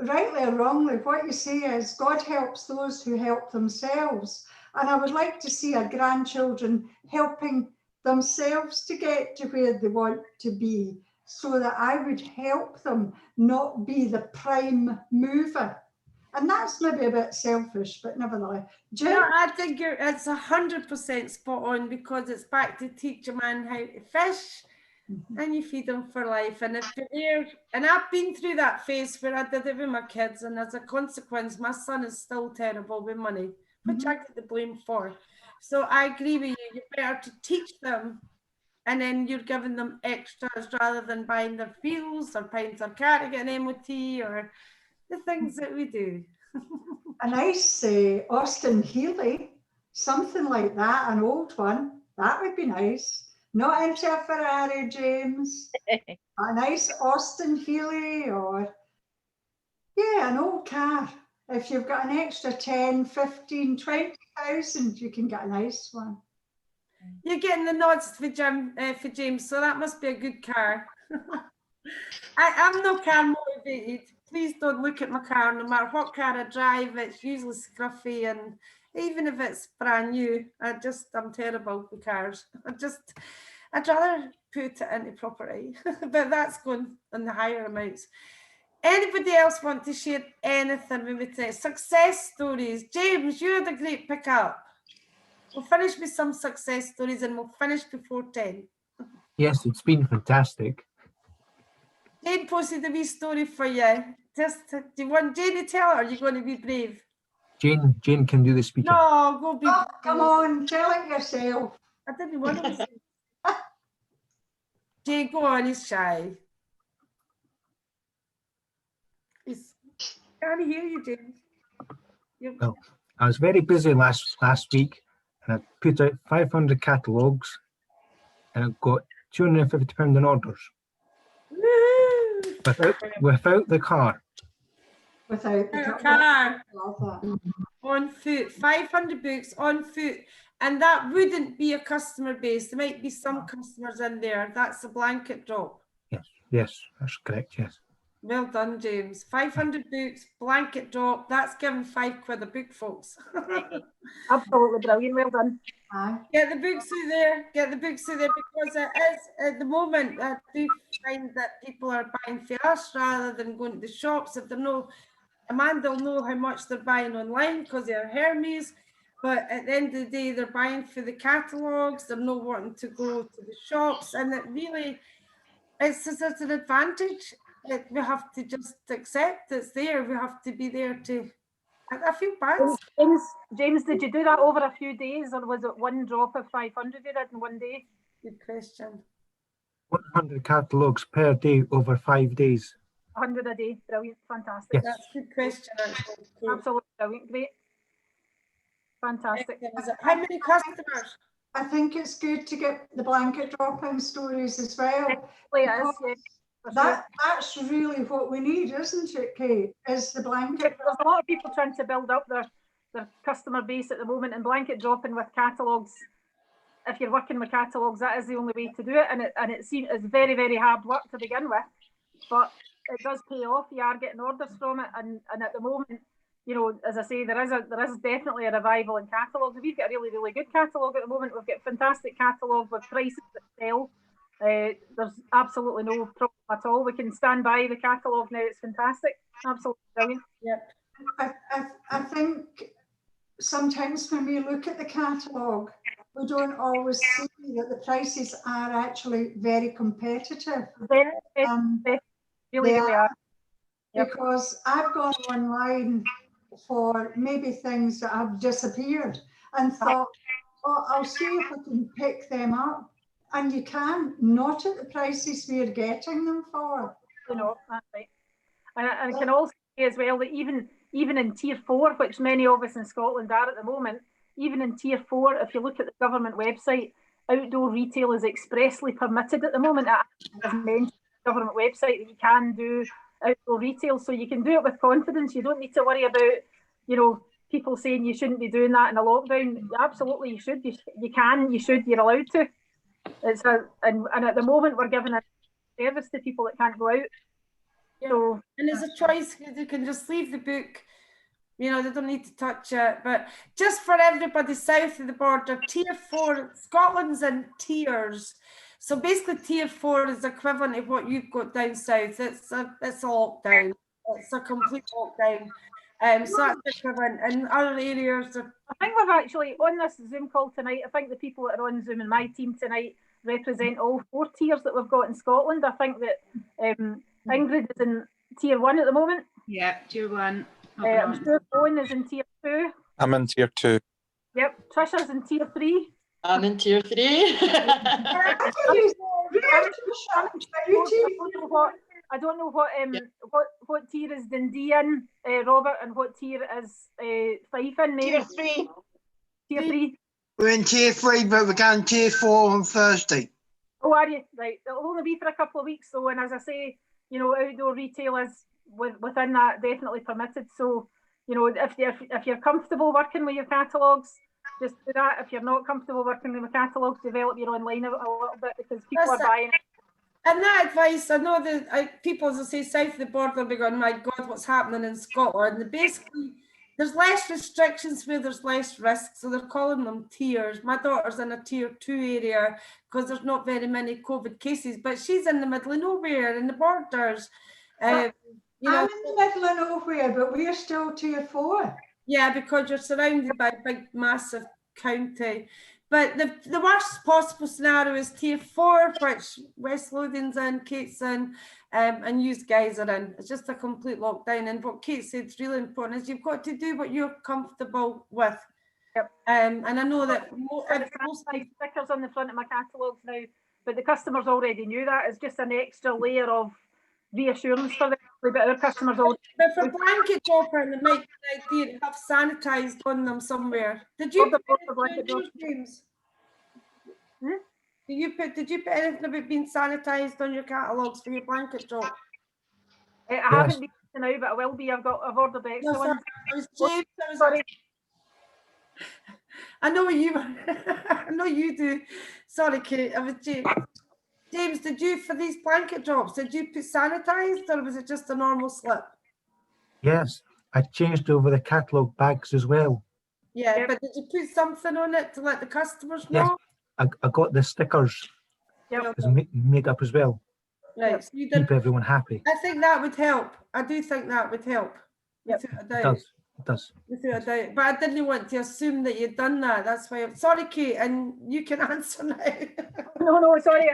rightly or wrongly, what you say is God helps those who help themselves. And I would like to see our grandchildren helping themselves to get to where they want to be, so that I would help them not be the prime mover. And that's maybe a bit selfish, but nevertheless. No, I think it's 100% spot on, because it's back to teach a man how to fish, and you feed them for life. And if you're there, and I've been through that phase where I did it with my kids, and as a consequence, my son is still terrible with money, which I get the blame for. So I agree with you. You're better to teach them, and then you're giving them extras rather than buying their fuels or paying their car to get an MOT or the things that we do. A nice Austin Healey, something like that, an old one, that would be nice. Not into a Ferrari, James. A nice Austin Healey, or yeah, an old car. If you've got an extra 10, 15, 20,000, you can get a nice one. You're getting the nods for James, so that must be a good car. I'm not car motivated. Please don't look at my car. No matter what car I drive, it's usually scruffy, and even if it's brand new, I'm terrible with cars. I'd rather put it into property, but that's going on the higher amounts. Anybody else want to share anything with me today? Success stories. James, you're the great pickup. We'll finish with some success stories, and we'll finish before 10. Yes, it's been fantastic. Jane posted a wee story for you. Do you want Jane to tell it, or are you going to be brave? Jane can do the speaking. No, go be. Oh, come on, tell it yourself. I didn't want to say. Jane, go on, he's shy. Can't hear you, Jane. Well, I was very busy last week, and I put out 500 catalogues, and I got £250 in orders. Without the car. Without the car. On foot, 500 books on foot. And that wouldn't be a customer base. There might be some customers in there. That's a blanket drop. Yes, that's correct, yes. Well done, James. 500 books, blanket drop. That's giving £5 a book, folks. Absolutely brilliant. Well done. Get the books through there. Get the books through there, because it is at the moment. I do find that people are buying for us rather than going to the shops. If they're no, Amanda will know how much they're buying online because they're Hermes. But at the end of the day, they're buying for the catalogues. They're not wanting to go to the shops, and it really, it's an advantage. We have to just accept it's there. We have to be there to. I feel bad. James, did you do that over a few days, or was it one drop of 500 you did in one day? Good question. 100 catalogues per day over 5 days. 100 a day. Brilliant. Fantastic. Yes. That's a good question, actually. Absolutely brilliant. Great. Fantastic. How many customers? I think it's good to get the blanket drop-in stories as well. That's really what we need, isn't it, Kate? Is the blanket. There's a lot of people trying to build up their customer base at the moment, and blanket dropping with catalogues. If you're working with catalogues, that is the only way to do it, and it seems it's very, very hard work to begin with, but it does pay off. You are getting orders from it, and at the moment, you know, as I say, there is definitely a revival in catalogues. We've got a really, really good catalogue at the moment. We've got fantastic catalogue with prices that sell. There's absolutely no problem at all. We can stand by the catalogue now. It's fantastic. Absolutely brilliant. Yep. I think sometimes when we look at the catalogue, we don't always see that the prices are actually very competitive. Really, really are. Yep. Because I've gone online for maybe things that have disappeared and thought, oh, I'll see if I can pick them up. And you can, not at the prices we're getting them for. You know, that's right. And I can also say as well that even in Tier 4, which many of us in Scotland are at the moment, even in Tier 4, if you look at the government website, outdoor retail is expressly permitted at the moment. It has mentioned the government website that you can do outdoor retail, so you can do it with confidence. You don't need to worry about, you know, people saying you shouldn't be doing that in a lockdown. Absolutely, you should. You can, you should, you're allowed to. And at the moment we're giving a service to people that can't go out. Yeah. So, and there's a choice. They can just leave the book. You know, they don't need to touch it. But just for everybody south of the border, Tier 4, Scotland's in tiers. So basically Tier 4 is equivalent to what you've got down south. It's a lockdown. It's a complete lockdown. So that's equivalent. In other areas, I think we've actually, on this Zoom call tonight, I think the people that are on Zoom and my team tonight represent all 4 tiers that we've got in Scotland. I think that Ingrid is in Tier 1 at the moment. Yeah, Tier 1. I'm sure Owen is in Tier 2. I'm in Tier 2. Yep, Trisha's in Tier 3. I'm in Tier 3. I don't know what tier is Dundee in, Robert, and what tier is Fife in, maybe? Tier 3. Tier 3. We're in Tier 3, but we're going Tier 4 on Thursday. Oh, are you? Right. It'll only be for a couple of weeks, though, and as I say, you know, outdoor retail is within that definitely permitted. So, you know, if you're comfortable working with your catalogues, just do that. If you're not comfortable working with catalogues, develop your online a little bit, because people are buying it. And that advice, I know that people, as I say, south of the border, will be going, my God, what's happening in Scotland? And basically, there's less restrictions where there's less risk, so they're calling them tiers. My daughter's in a Tier 2 area because there's not very many COVID cases, but she's in the middle of nowhere, in the borders. I'm in the middle of nowhere, but we're still Tier 4. Yeah, because you're surrounded by a big, massive county. But the worst possible scenario is Tier 4, which West Lothian's in, Kate's in, and you guys are in. It's just a complete lockdown. And what Kate said is really important is you've got to do what you're comfortable with. Yep. And I know that most stickers on the front of my catalogues now, but the customers already knew that. It's just an extra layer of reassurance for them. But our customers already. But for blanket dropping, it might be an idea to have sanitized on them somewhere. Did you put James? Did you put anything about being sanitized on your catalogues for your blanket drop? I haven't been now, but I will be. I've ordered extra ones. Sorry. I know you. I know you do. Sorry, Kate. I was James. James, did you, for these blanket drops, did you put sanitised or was it just a normal slip? Yes, I changed over the catalogue bags as well. Yeah, but did you put something on it to let the customers Yes, know? I got the stickers as made up as well. Right, so you did. Keep everyone happy. I think that would help. I do think that would help. Without a It doubt. does. It does. Without a doubt. But I didn't want to assume that you'd done that. That's why I'm sorry, Kate, and you can answer now. No, sorry.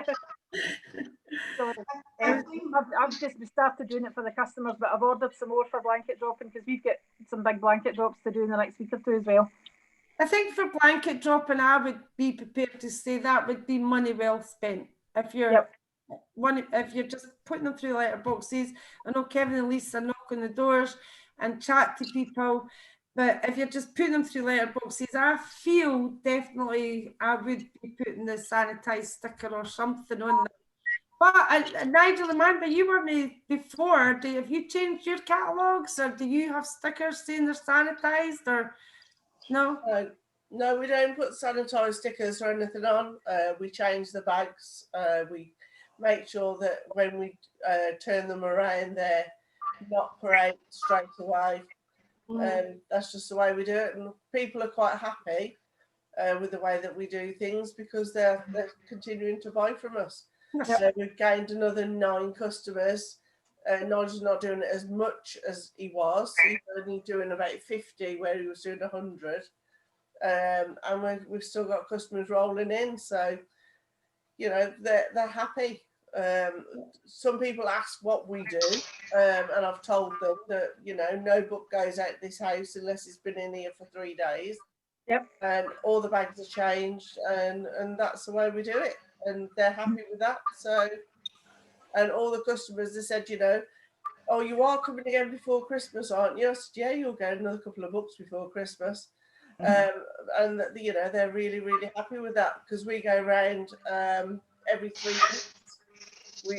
Sorry. I've just started doing it for the customers, but I've ordered some more for blanket dropping because we've got some big blanket drops to do in the next week or two as well. I think for blanket dropping, I would be prepared to say that would be money well spent. If you're if you're just putting them through letterboxes, I know Kevin and Lisa knock on the doors and chat to people, but if you're just putting them through letterboxes, I feel definitely I would be putting the sanitised sticker or something on them. But Nigel, remember you were me before. Have you changed your catalogues, or do you have stickers saying they're sanitised, or no? No, we don't put sanitised stickers or anything on. We change the bags. We make sure that when we turn them around, they're not parade straight away. That's just the way we do it, and people are quite happy with the way that we do things because they're continuing to buy from us. So we've gained another 9 customers. Nigel's not doing it as much as he was. He's only doing about 50 where he was doing 100. And we've still got customers rolling in. So, you know, they're happy. Some people ask what we do. And I've told them that, you know, no book goes out this house unless it's been in here for 3 days. Yep. And all the bags are changed and that's the way we do it. And they're happy with that. So, and all the customers, they said, you know, oh, you are coming again before Christmas, aren't you? I said, yeah, you'll get another couple of books before Christmas. And, you know, they're really, really happy with that because we go around every 3 weeks.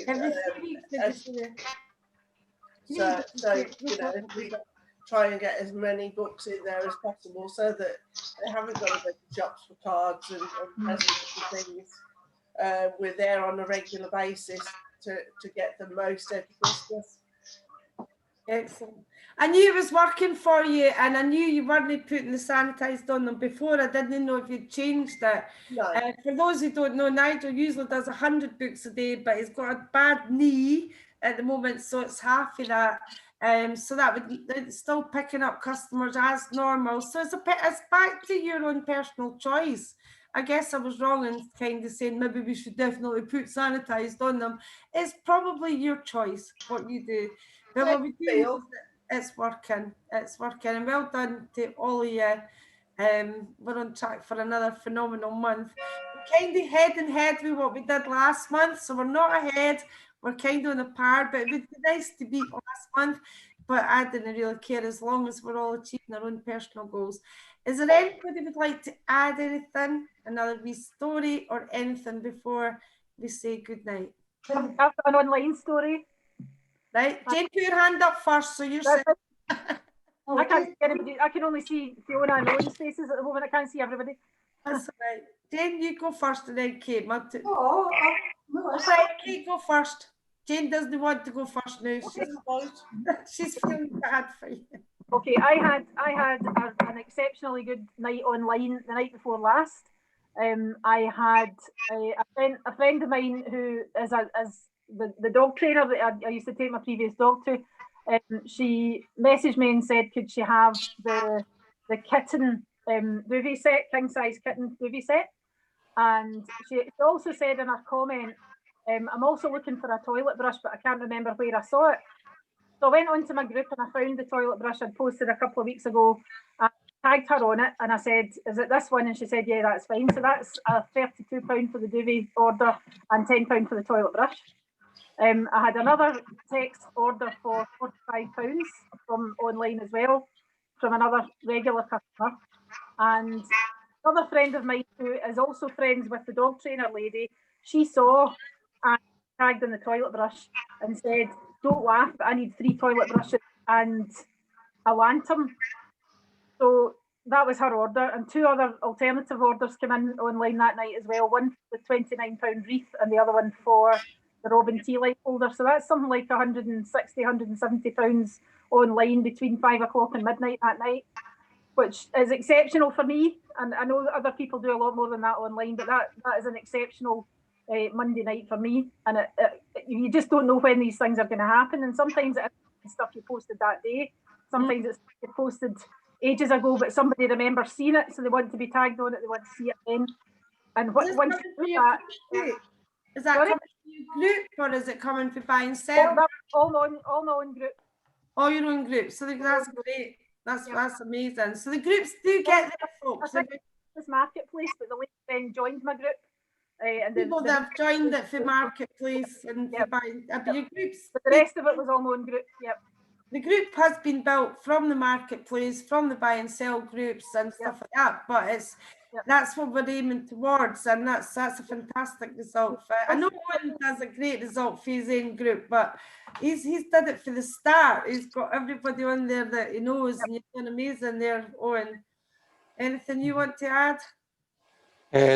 Every 3 weeks, so, you know, we try and get as many books in there as possible so that they haven't got to go to shops for cards and presents and things. We're there on a regular basis to get the most out of Christmas. Excellent. I knew it was working for you, and I knew you weren't putting the sanitised on them before. I didn't know if you'd changed it. No. For those who don't know, Nigel usually does 100 books a day, but he's got a bad knee at the moment, so it's half of that. So that would it's still picking up customers as normal. So it's back to your own personal choice. I guess I was wrong in kind of saying maybe we should definitely put sanitised on them. It's probably your choice what you do. But what we do know is that it's working. It's working. And well done to all of you. We're on track for another phenomenal month. We're kind of head and head with what we did last month. So we're not ahead. We're kind of on a par, but it would be nice to beat last month. But I didn't really care as long as we're all achieving our own personal goals. Is there anybody who would like to add anything, another wee story or anything before we say good night? I've got an online story. Right, Jane, put your hand up first, so you're saying. I can't see anybody. I can only see Fiona and Owen's faces at the moment. I can't see everybody. That's right. Jane, you go first, and then Kate. Oh, right, Kate, go first. Jane doesn't want to go first now. She's feeling bad for you. Okay, I had an exceptionally good night online the night before last. I had a friend of mine who is the dog trainer that I used to take my previous dog to. She messaged me and said, could she have the kitten duvet set, king size kitten duvet set? And she also said in her comment, I'm also looking for a toilet brush, but I can't remember where I saw it. So I went onto my group and I found the toilet brush I'd posted a couple of weeks ago. I tagged her on it and I said, is it this one? And she said, yeah, that's fine. So that's a £32 for the duvet order and £10 for the toilet brush. I had another text order for £45 from online as well, from another regular customer. And another friend of mine who is also friends with the dog trainer lady, she saw and tagged in the toilet brush and said, don't laugh, but I need 3 toilet brushes and a lantern. So that was her order, and 2 other alternative orders came in online that night as well. One for the £29 wreath, and the other one for the Robin tea light holder. So that's something like £160, £170 online between 5 o'clock and midnight that night, which is exceptional for me. And I know that other people do a lot more than that online, but that is an exceptional Monday night for me. And you just don't know when these things are going to happen. And sometimes it's stuff you posted that day. Sometimes it's stuff you posted ages ago, but somebody remembers seeing it, so they want to be tagged on it. They want to see it then. And once you do that, is that coming from your group, or is it coming for buy and sell? All known group. All your own groups. So that's great. That's amazing. So the groups do get their folks. This marketplace, but the lady then joined my group. And people that have joined it for marketplace and for buying your groups. But the rest of it was all known groups. Yep. The group has been built from the marketplace, from the buy and sell groups and stuff like that. But that's what we're aiming towards, and that's a fantastic result. I know Owen does a great result for his own group, but he's did it for the start. He's got everybody on there that he knows, and you've done amazing there, Owen. Anything you want to add?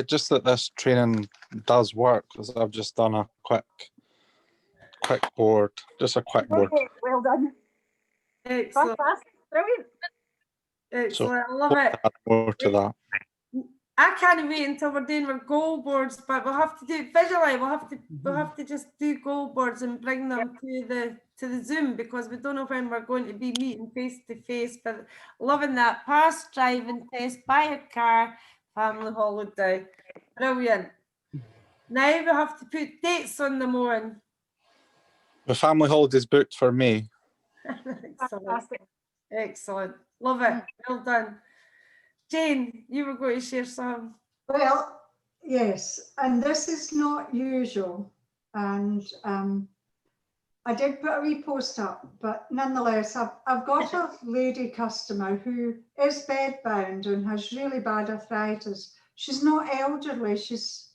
Just that this training does work, because I've just done a quick board, just a quick board. Well done. Excellent. Fantastic. Brilliant. Excellent. I love it. Add more to that. I can't wait until we're doing our goal boards, but we'll have to do it visually. We'll have to just do goal boards and bring them to the Zoom, because we don't know when we're going to be meeting face to face. But loving that past driving test, buy a car, family holiday, brilliant. Now we have to put dates on them on. The family holidays booked for May. Excellent. Excellent. Love it. Well done. Jane, you were going to share some. Well, yes, and this is not usual. And I did put a wee post up, but nonetheless, I've got a lady customer who is bedbound and has really bad arthritis. She's not elderly, she's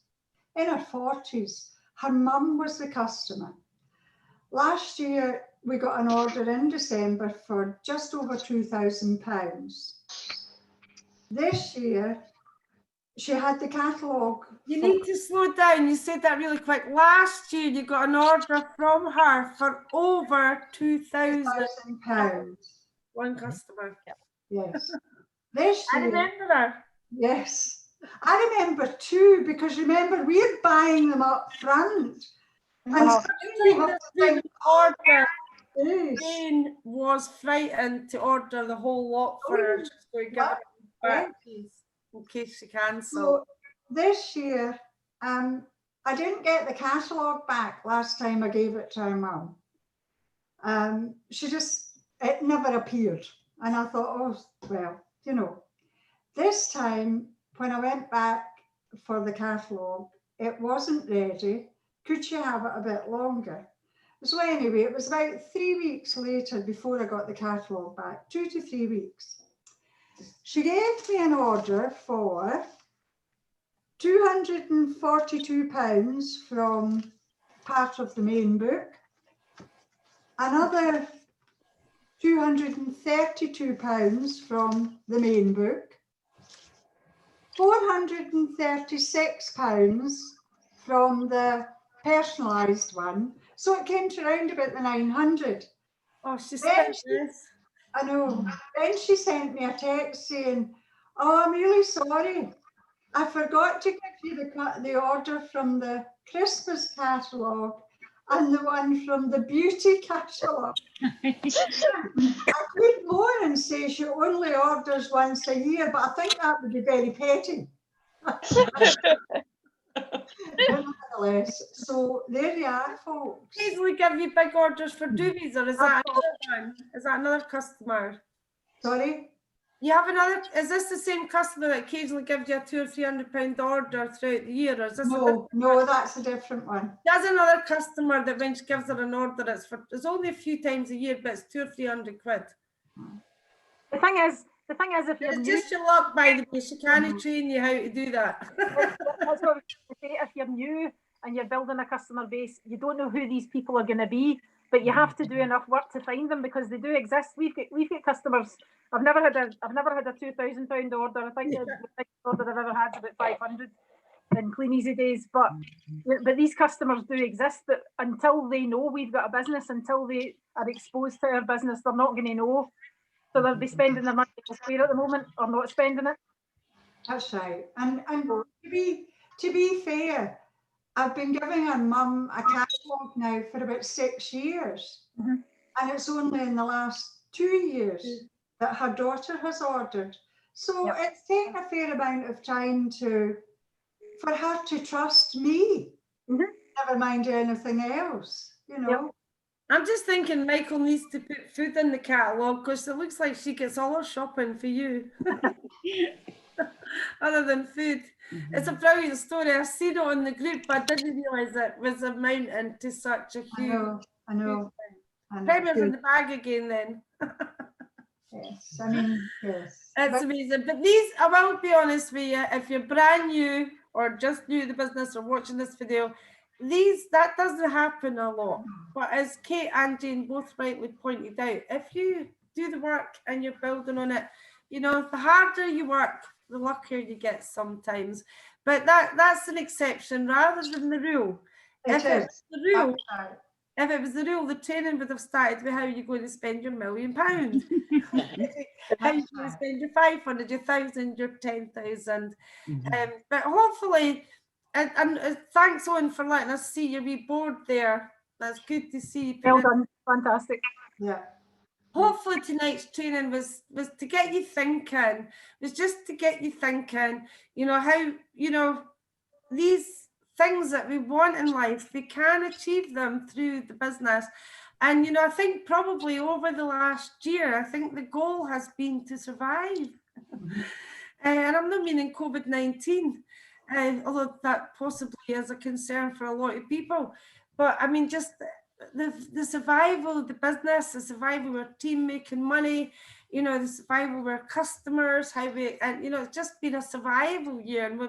in her 40s. Her mum was the customer. Last year, we got an order in December for just over £2,000. This year, she had the catalogue. You need to slow down. You said that really quick. Last year, you got an order from her for over £2,000. One customer. Yes. This I year, remember her. yes. I remember too, because remember, we're buying them up front. And order. Jane was frightened to order the whole lot for her. She's going to give it back in case she cancels. So this year, I didn't get the catalogue back last time I gave it to her mum. It never appeared. And I thought, oh, well, you know. This time, when I went back for the catalogue, it wasn't ready. Could she have it a bit longer? So anyway, it was about 3 weeks later before I got the catalogue back, 2 to 3 weeks. She gave me an order for £242 from part of the main book, another £232 from the main book, £436 from the personalised one. So it came to round about the 900. Oh, she spent this. I know. Then she sent me a text saying, oh, I'm really sorry. I forgot to give you the order from the Christmas catalogue and the one from the beauty catalogue. I could moan and say she only orders once a year, but I think that would be very petty. Nonetheless, so there you are, folks. Occasionally give you big orders for doobies, or is that another one? Is that another customer? Sorry? You have another, is this the same customer that occasionally gives you a £200 or £300 order throughout the year, or is this no, that's a different one. There's another customer that when she gives her an order, it's only a few times a year, but it's £200 or £300. The thing is, if you're it's just your luck, by the way. She can't train you how to do that. That's what I say. If you're new and you're building a customer base, you don't know who these people are going to be. but you have to do enough work to find them because they do exist. We've got customers. I've never had a £2,000 order. I think the biggest order I've ever had is about 500 in Clean Easy days. But these customers do exist. But until they know we've got a business, until they are exposed to our business, they're not going to know. So they'll be spending their money elsewhere at the moment or not spending it. That's right. And to be fair, I've been giving her mum a catalogue now for about 6 years. And it's only in the last 2 years that her daughter has ordered. So it's taken a fair amount of time for her to trust me. Never mind anything else, you know. I'm just thinking Michael needs to put food in the catalogue because it looks like she gets all her shopping for you. Other than food. It's a brilliant story. I've seen it on the group, but I didn't realise it was amounting to such a huge. I know. Premier's in the bag again then. Yes, I mean, yes. It's amazing. But these, I will be honest with you, if you're brand new or just new to the business or watching this video, that doesn't happen a lot. But as Kate and Jane both rightly pointed out, if you do the work and you're building on it, you know, the harder you work, the luckier you get sometimes. But that's an exception rather than the rule. If it was the rule, the training would have started with how you're going to spend your £1 million. How you're going to spend your 500, your 1,000, your 10,000. But hopefully, and thanks Owen for letting us see your wee board there. That's good to see. Well done, fantastic. Yeah. Hopefully tonight's training was to get you thinking, was just to get you thinking, you know, how, you know, these things that we want in life, we can achieve them through the business. And, you know, I think probably over the last year, I think the goal has been to survive. And I'm not meaning COVID-19, although that possibly is a concern for a lot of people. But I mean, just the survival of the business, the survival of our team making money, you know, the survival of our customers, and you know, it's just been a survival year, and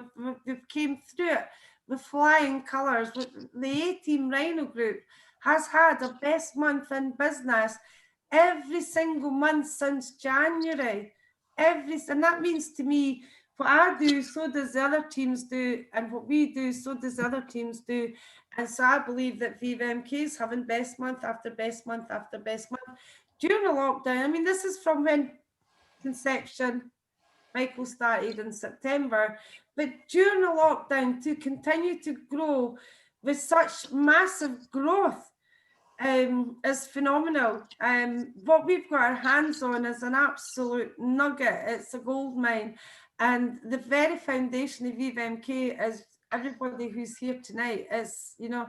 we've came through it with flying colours. The A-Team Rhino Group has had the best month in business every single month since January. And that means to me, what I do, so does the other teams do, and what we do, so does the other teams do. And so I believe that Viva MK is having best month after best month after best month during the lockdown. I mean, this is from when conception, Michael started in September, but during the lockdown to continue to grow with such massive growth is phenomenal. What we've got our hands on is an absolute nugget. It's a gold mine. And the very foundation of Viva MK is everybody who's here tonight. Is, you know,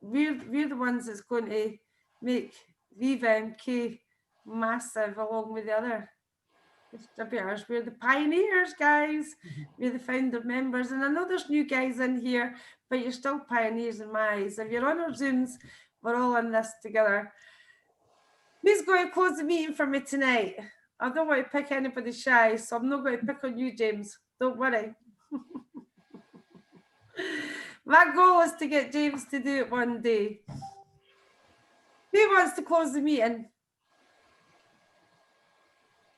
we're the ones that's going to make Viva MK massive along with the other distributors. We're the pioneers, guys. We're the founder members. And I know there's new guys in here, but you're still pioneers in my eyes. If you're on our Zooms, we're all in this together. Who's going to close the meeting for me tonight? I don't want to pick anybody shy, so I'm not going to pick on you, James. Don't worry. My goal is to get James to do it one day. Who wants to close the meeting?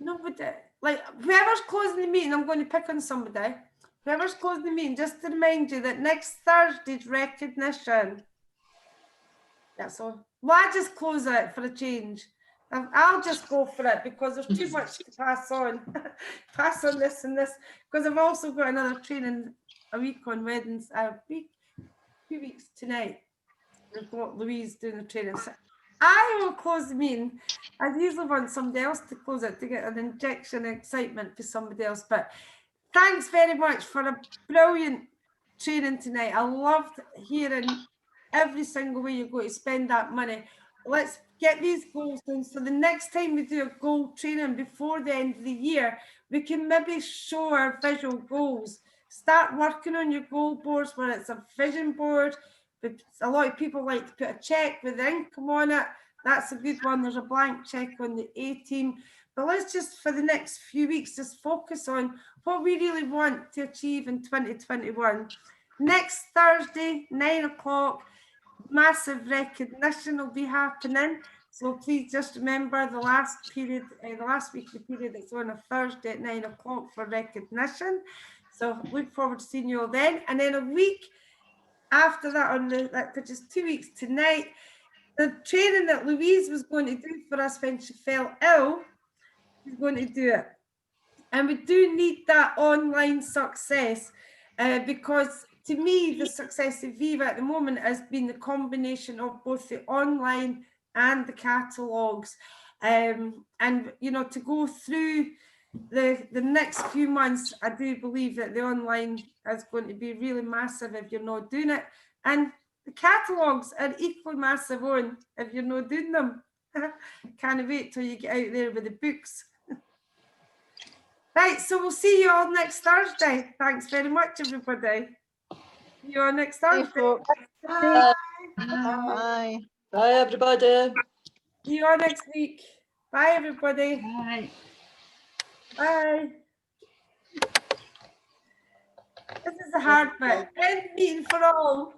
Nobody. Like, whoever's closing the meeting, I'm going to pick on somebody. Whoever's closing the meeting, just to remind you that next Thursday's recognition. That's all. Well, I just close it for a change. I'll just go for it because there's too much to pass on. Pass on this and this, because I've also got another training a week on Wednesday, 2 weeks tonight. We've got Louise doing the training. So I will close the meeting. I usually want somebody else to close it to get an injection of excitement for somebody else. But thanks very much for a brilliant training tonight. I loved hearing every single way you're going to spend that money. Let's get these goals done. So the next time we do a goal training before the end of the year, we can maybe show our visual goals. Start working on your goal boards where it's a vision board. But a lot of people like to put a check with income on it. That's a good one. There's a blank check on the A-Team. But let's just, for the next few weeks, just focus on what we really want to achieve in 2021. Next Thursday, 9 o'clock, massive recognition will be happening. So please just remember the last period, the last weekly period, it's on a Thursday at 9 o'clock for recognition. So look forward to seeing you all then. And then a week after that, which is 2 weeks tonight, the training that Louise was going to do for us when she fell ill, she's going to do it. And we do need that online success because to me, the success of Viva at the moment has been the combination of both the online and the catalogues. And, you know, to go through the next few months, I do believe that the online is going to be really massive if you're not doing it. And the catalogues are equally massive on if you're not doing them. Can't wait till you get out there with the books. Right, so we'll see you all next Thursday. Thanks very much, everybody. See you all next Thursday. Bye. Bye. Bye, everybody. See you all next week. Bye, everybody. Bye. Bye. This is the hard bit. End meeting for all.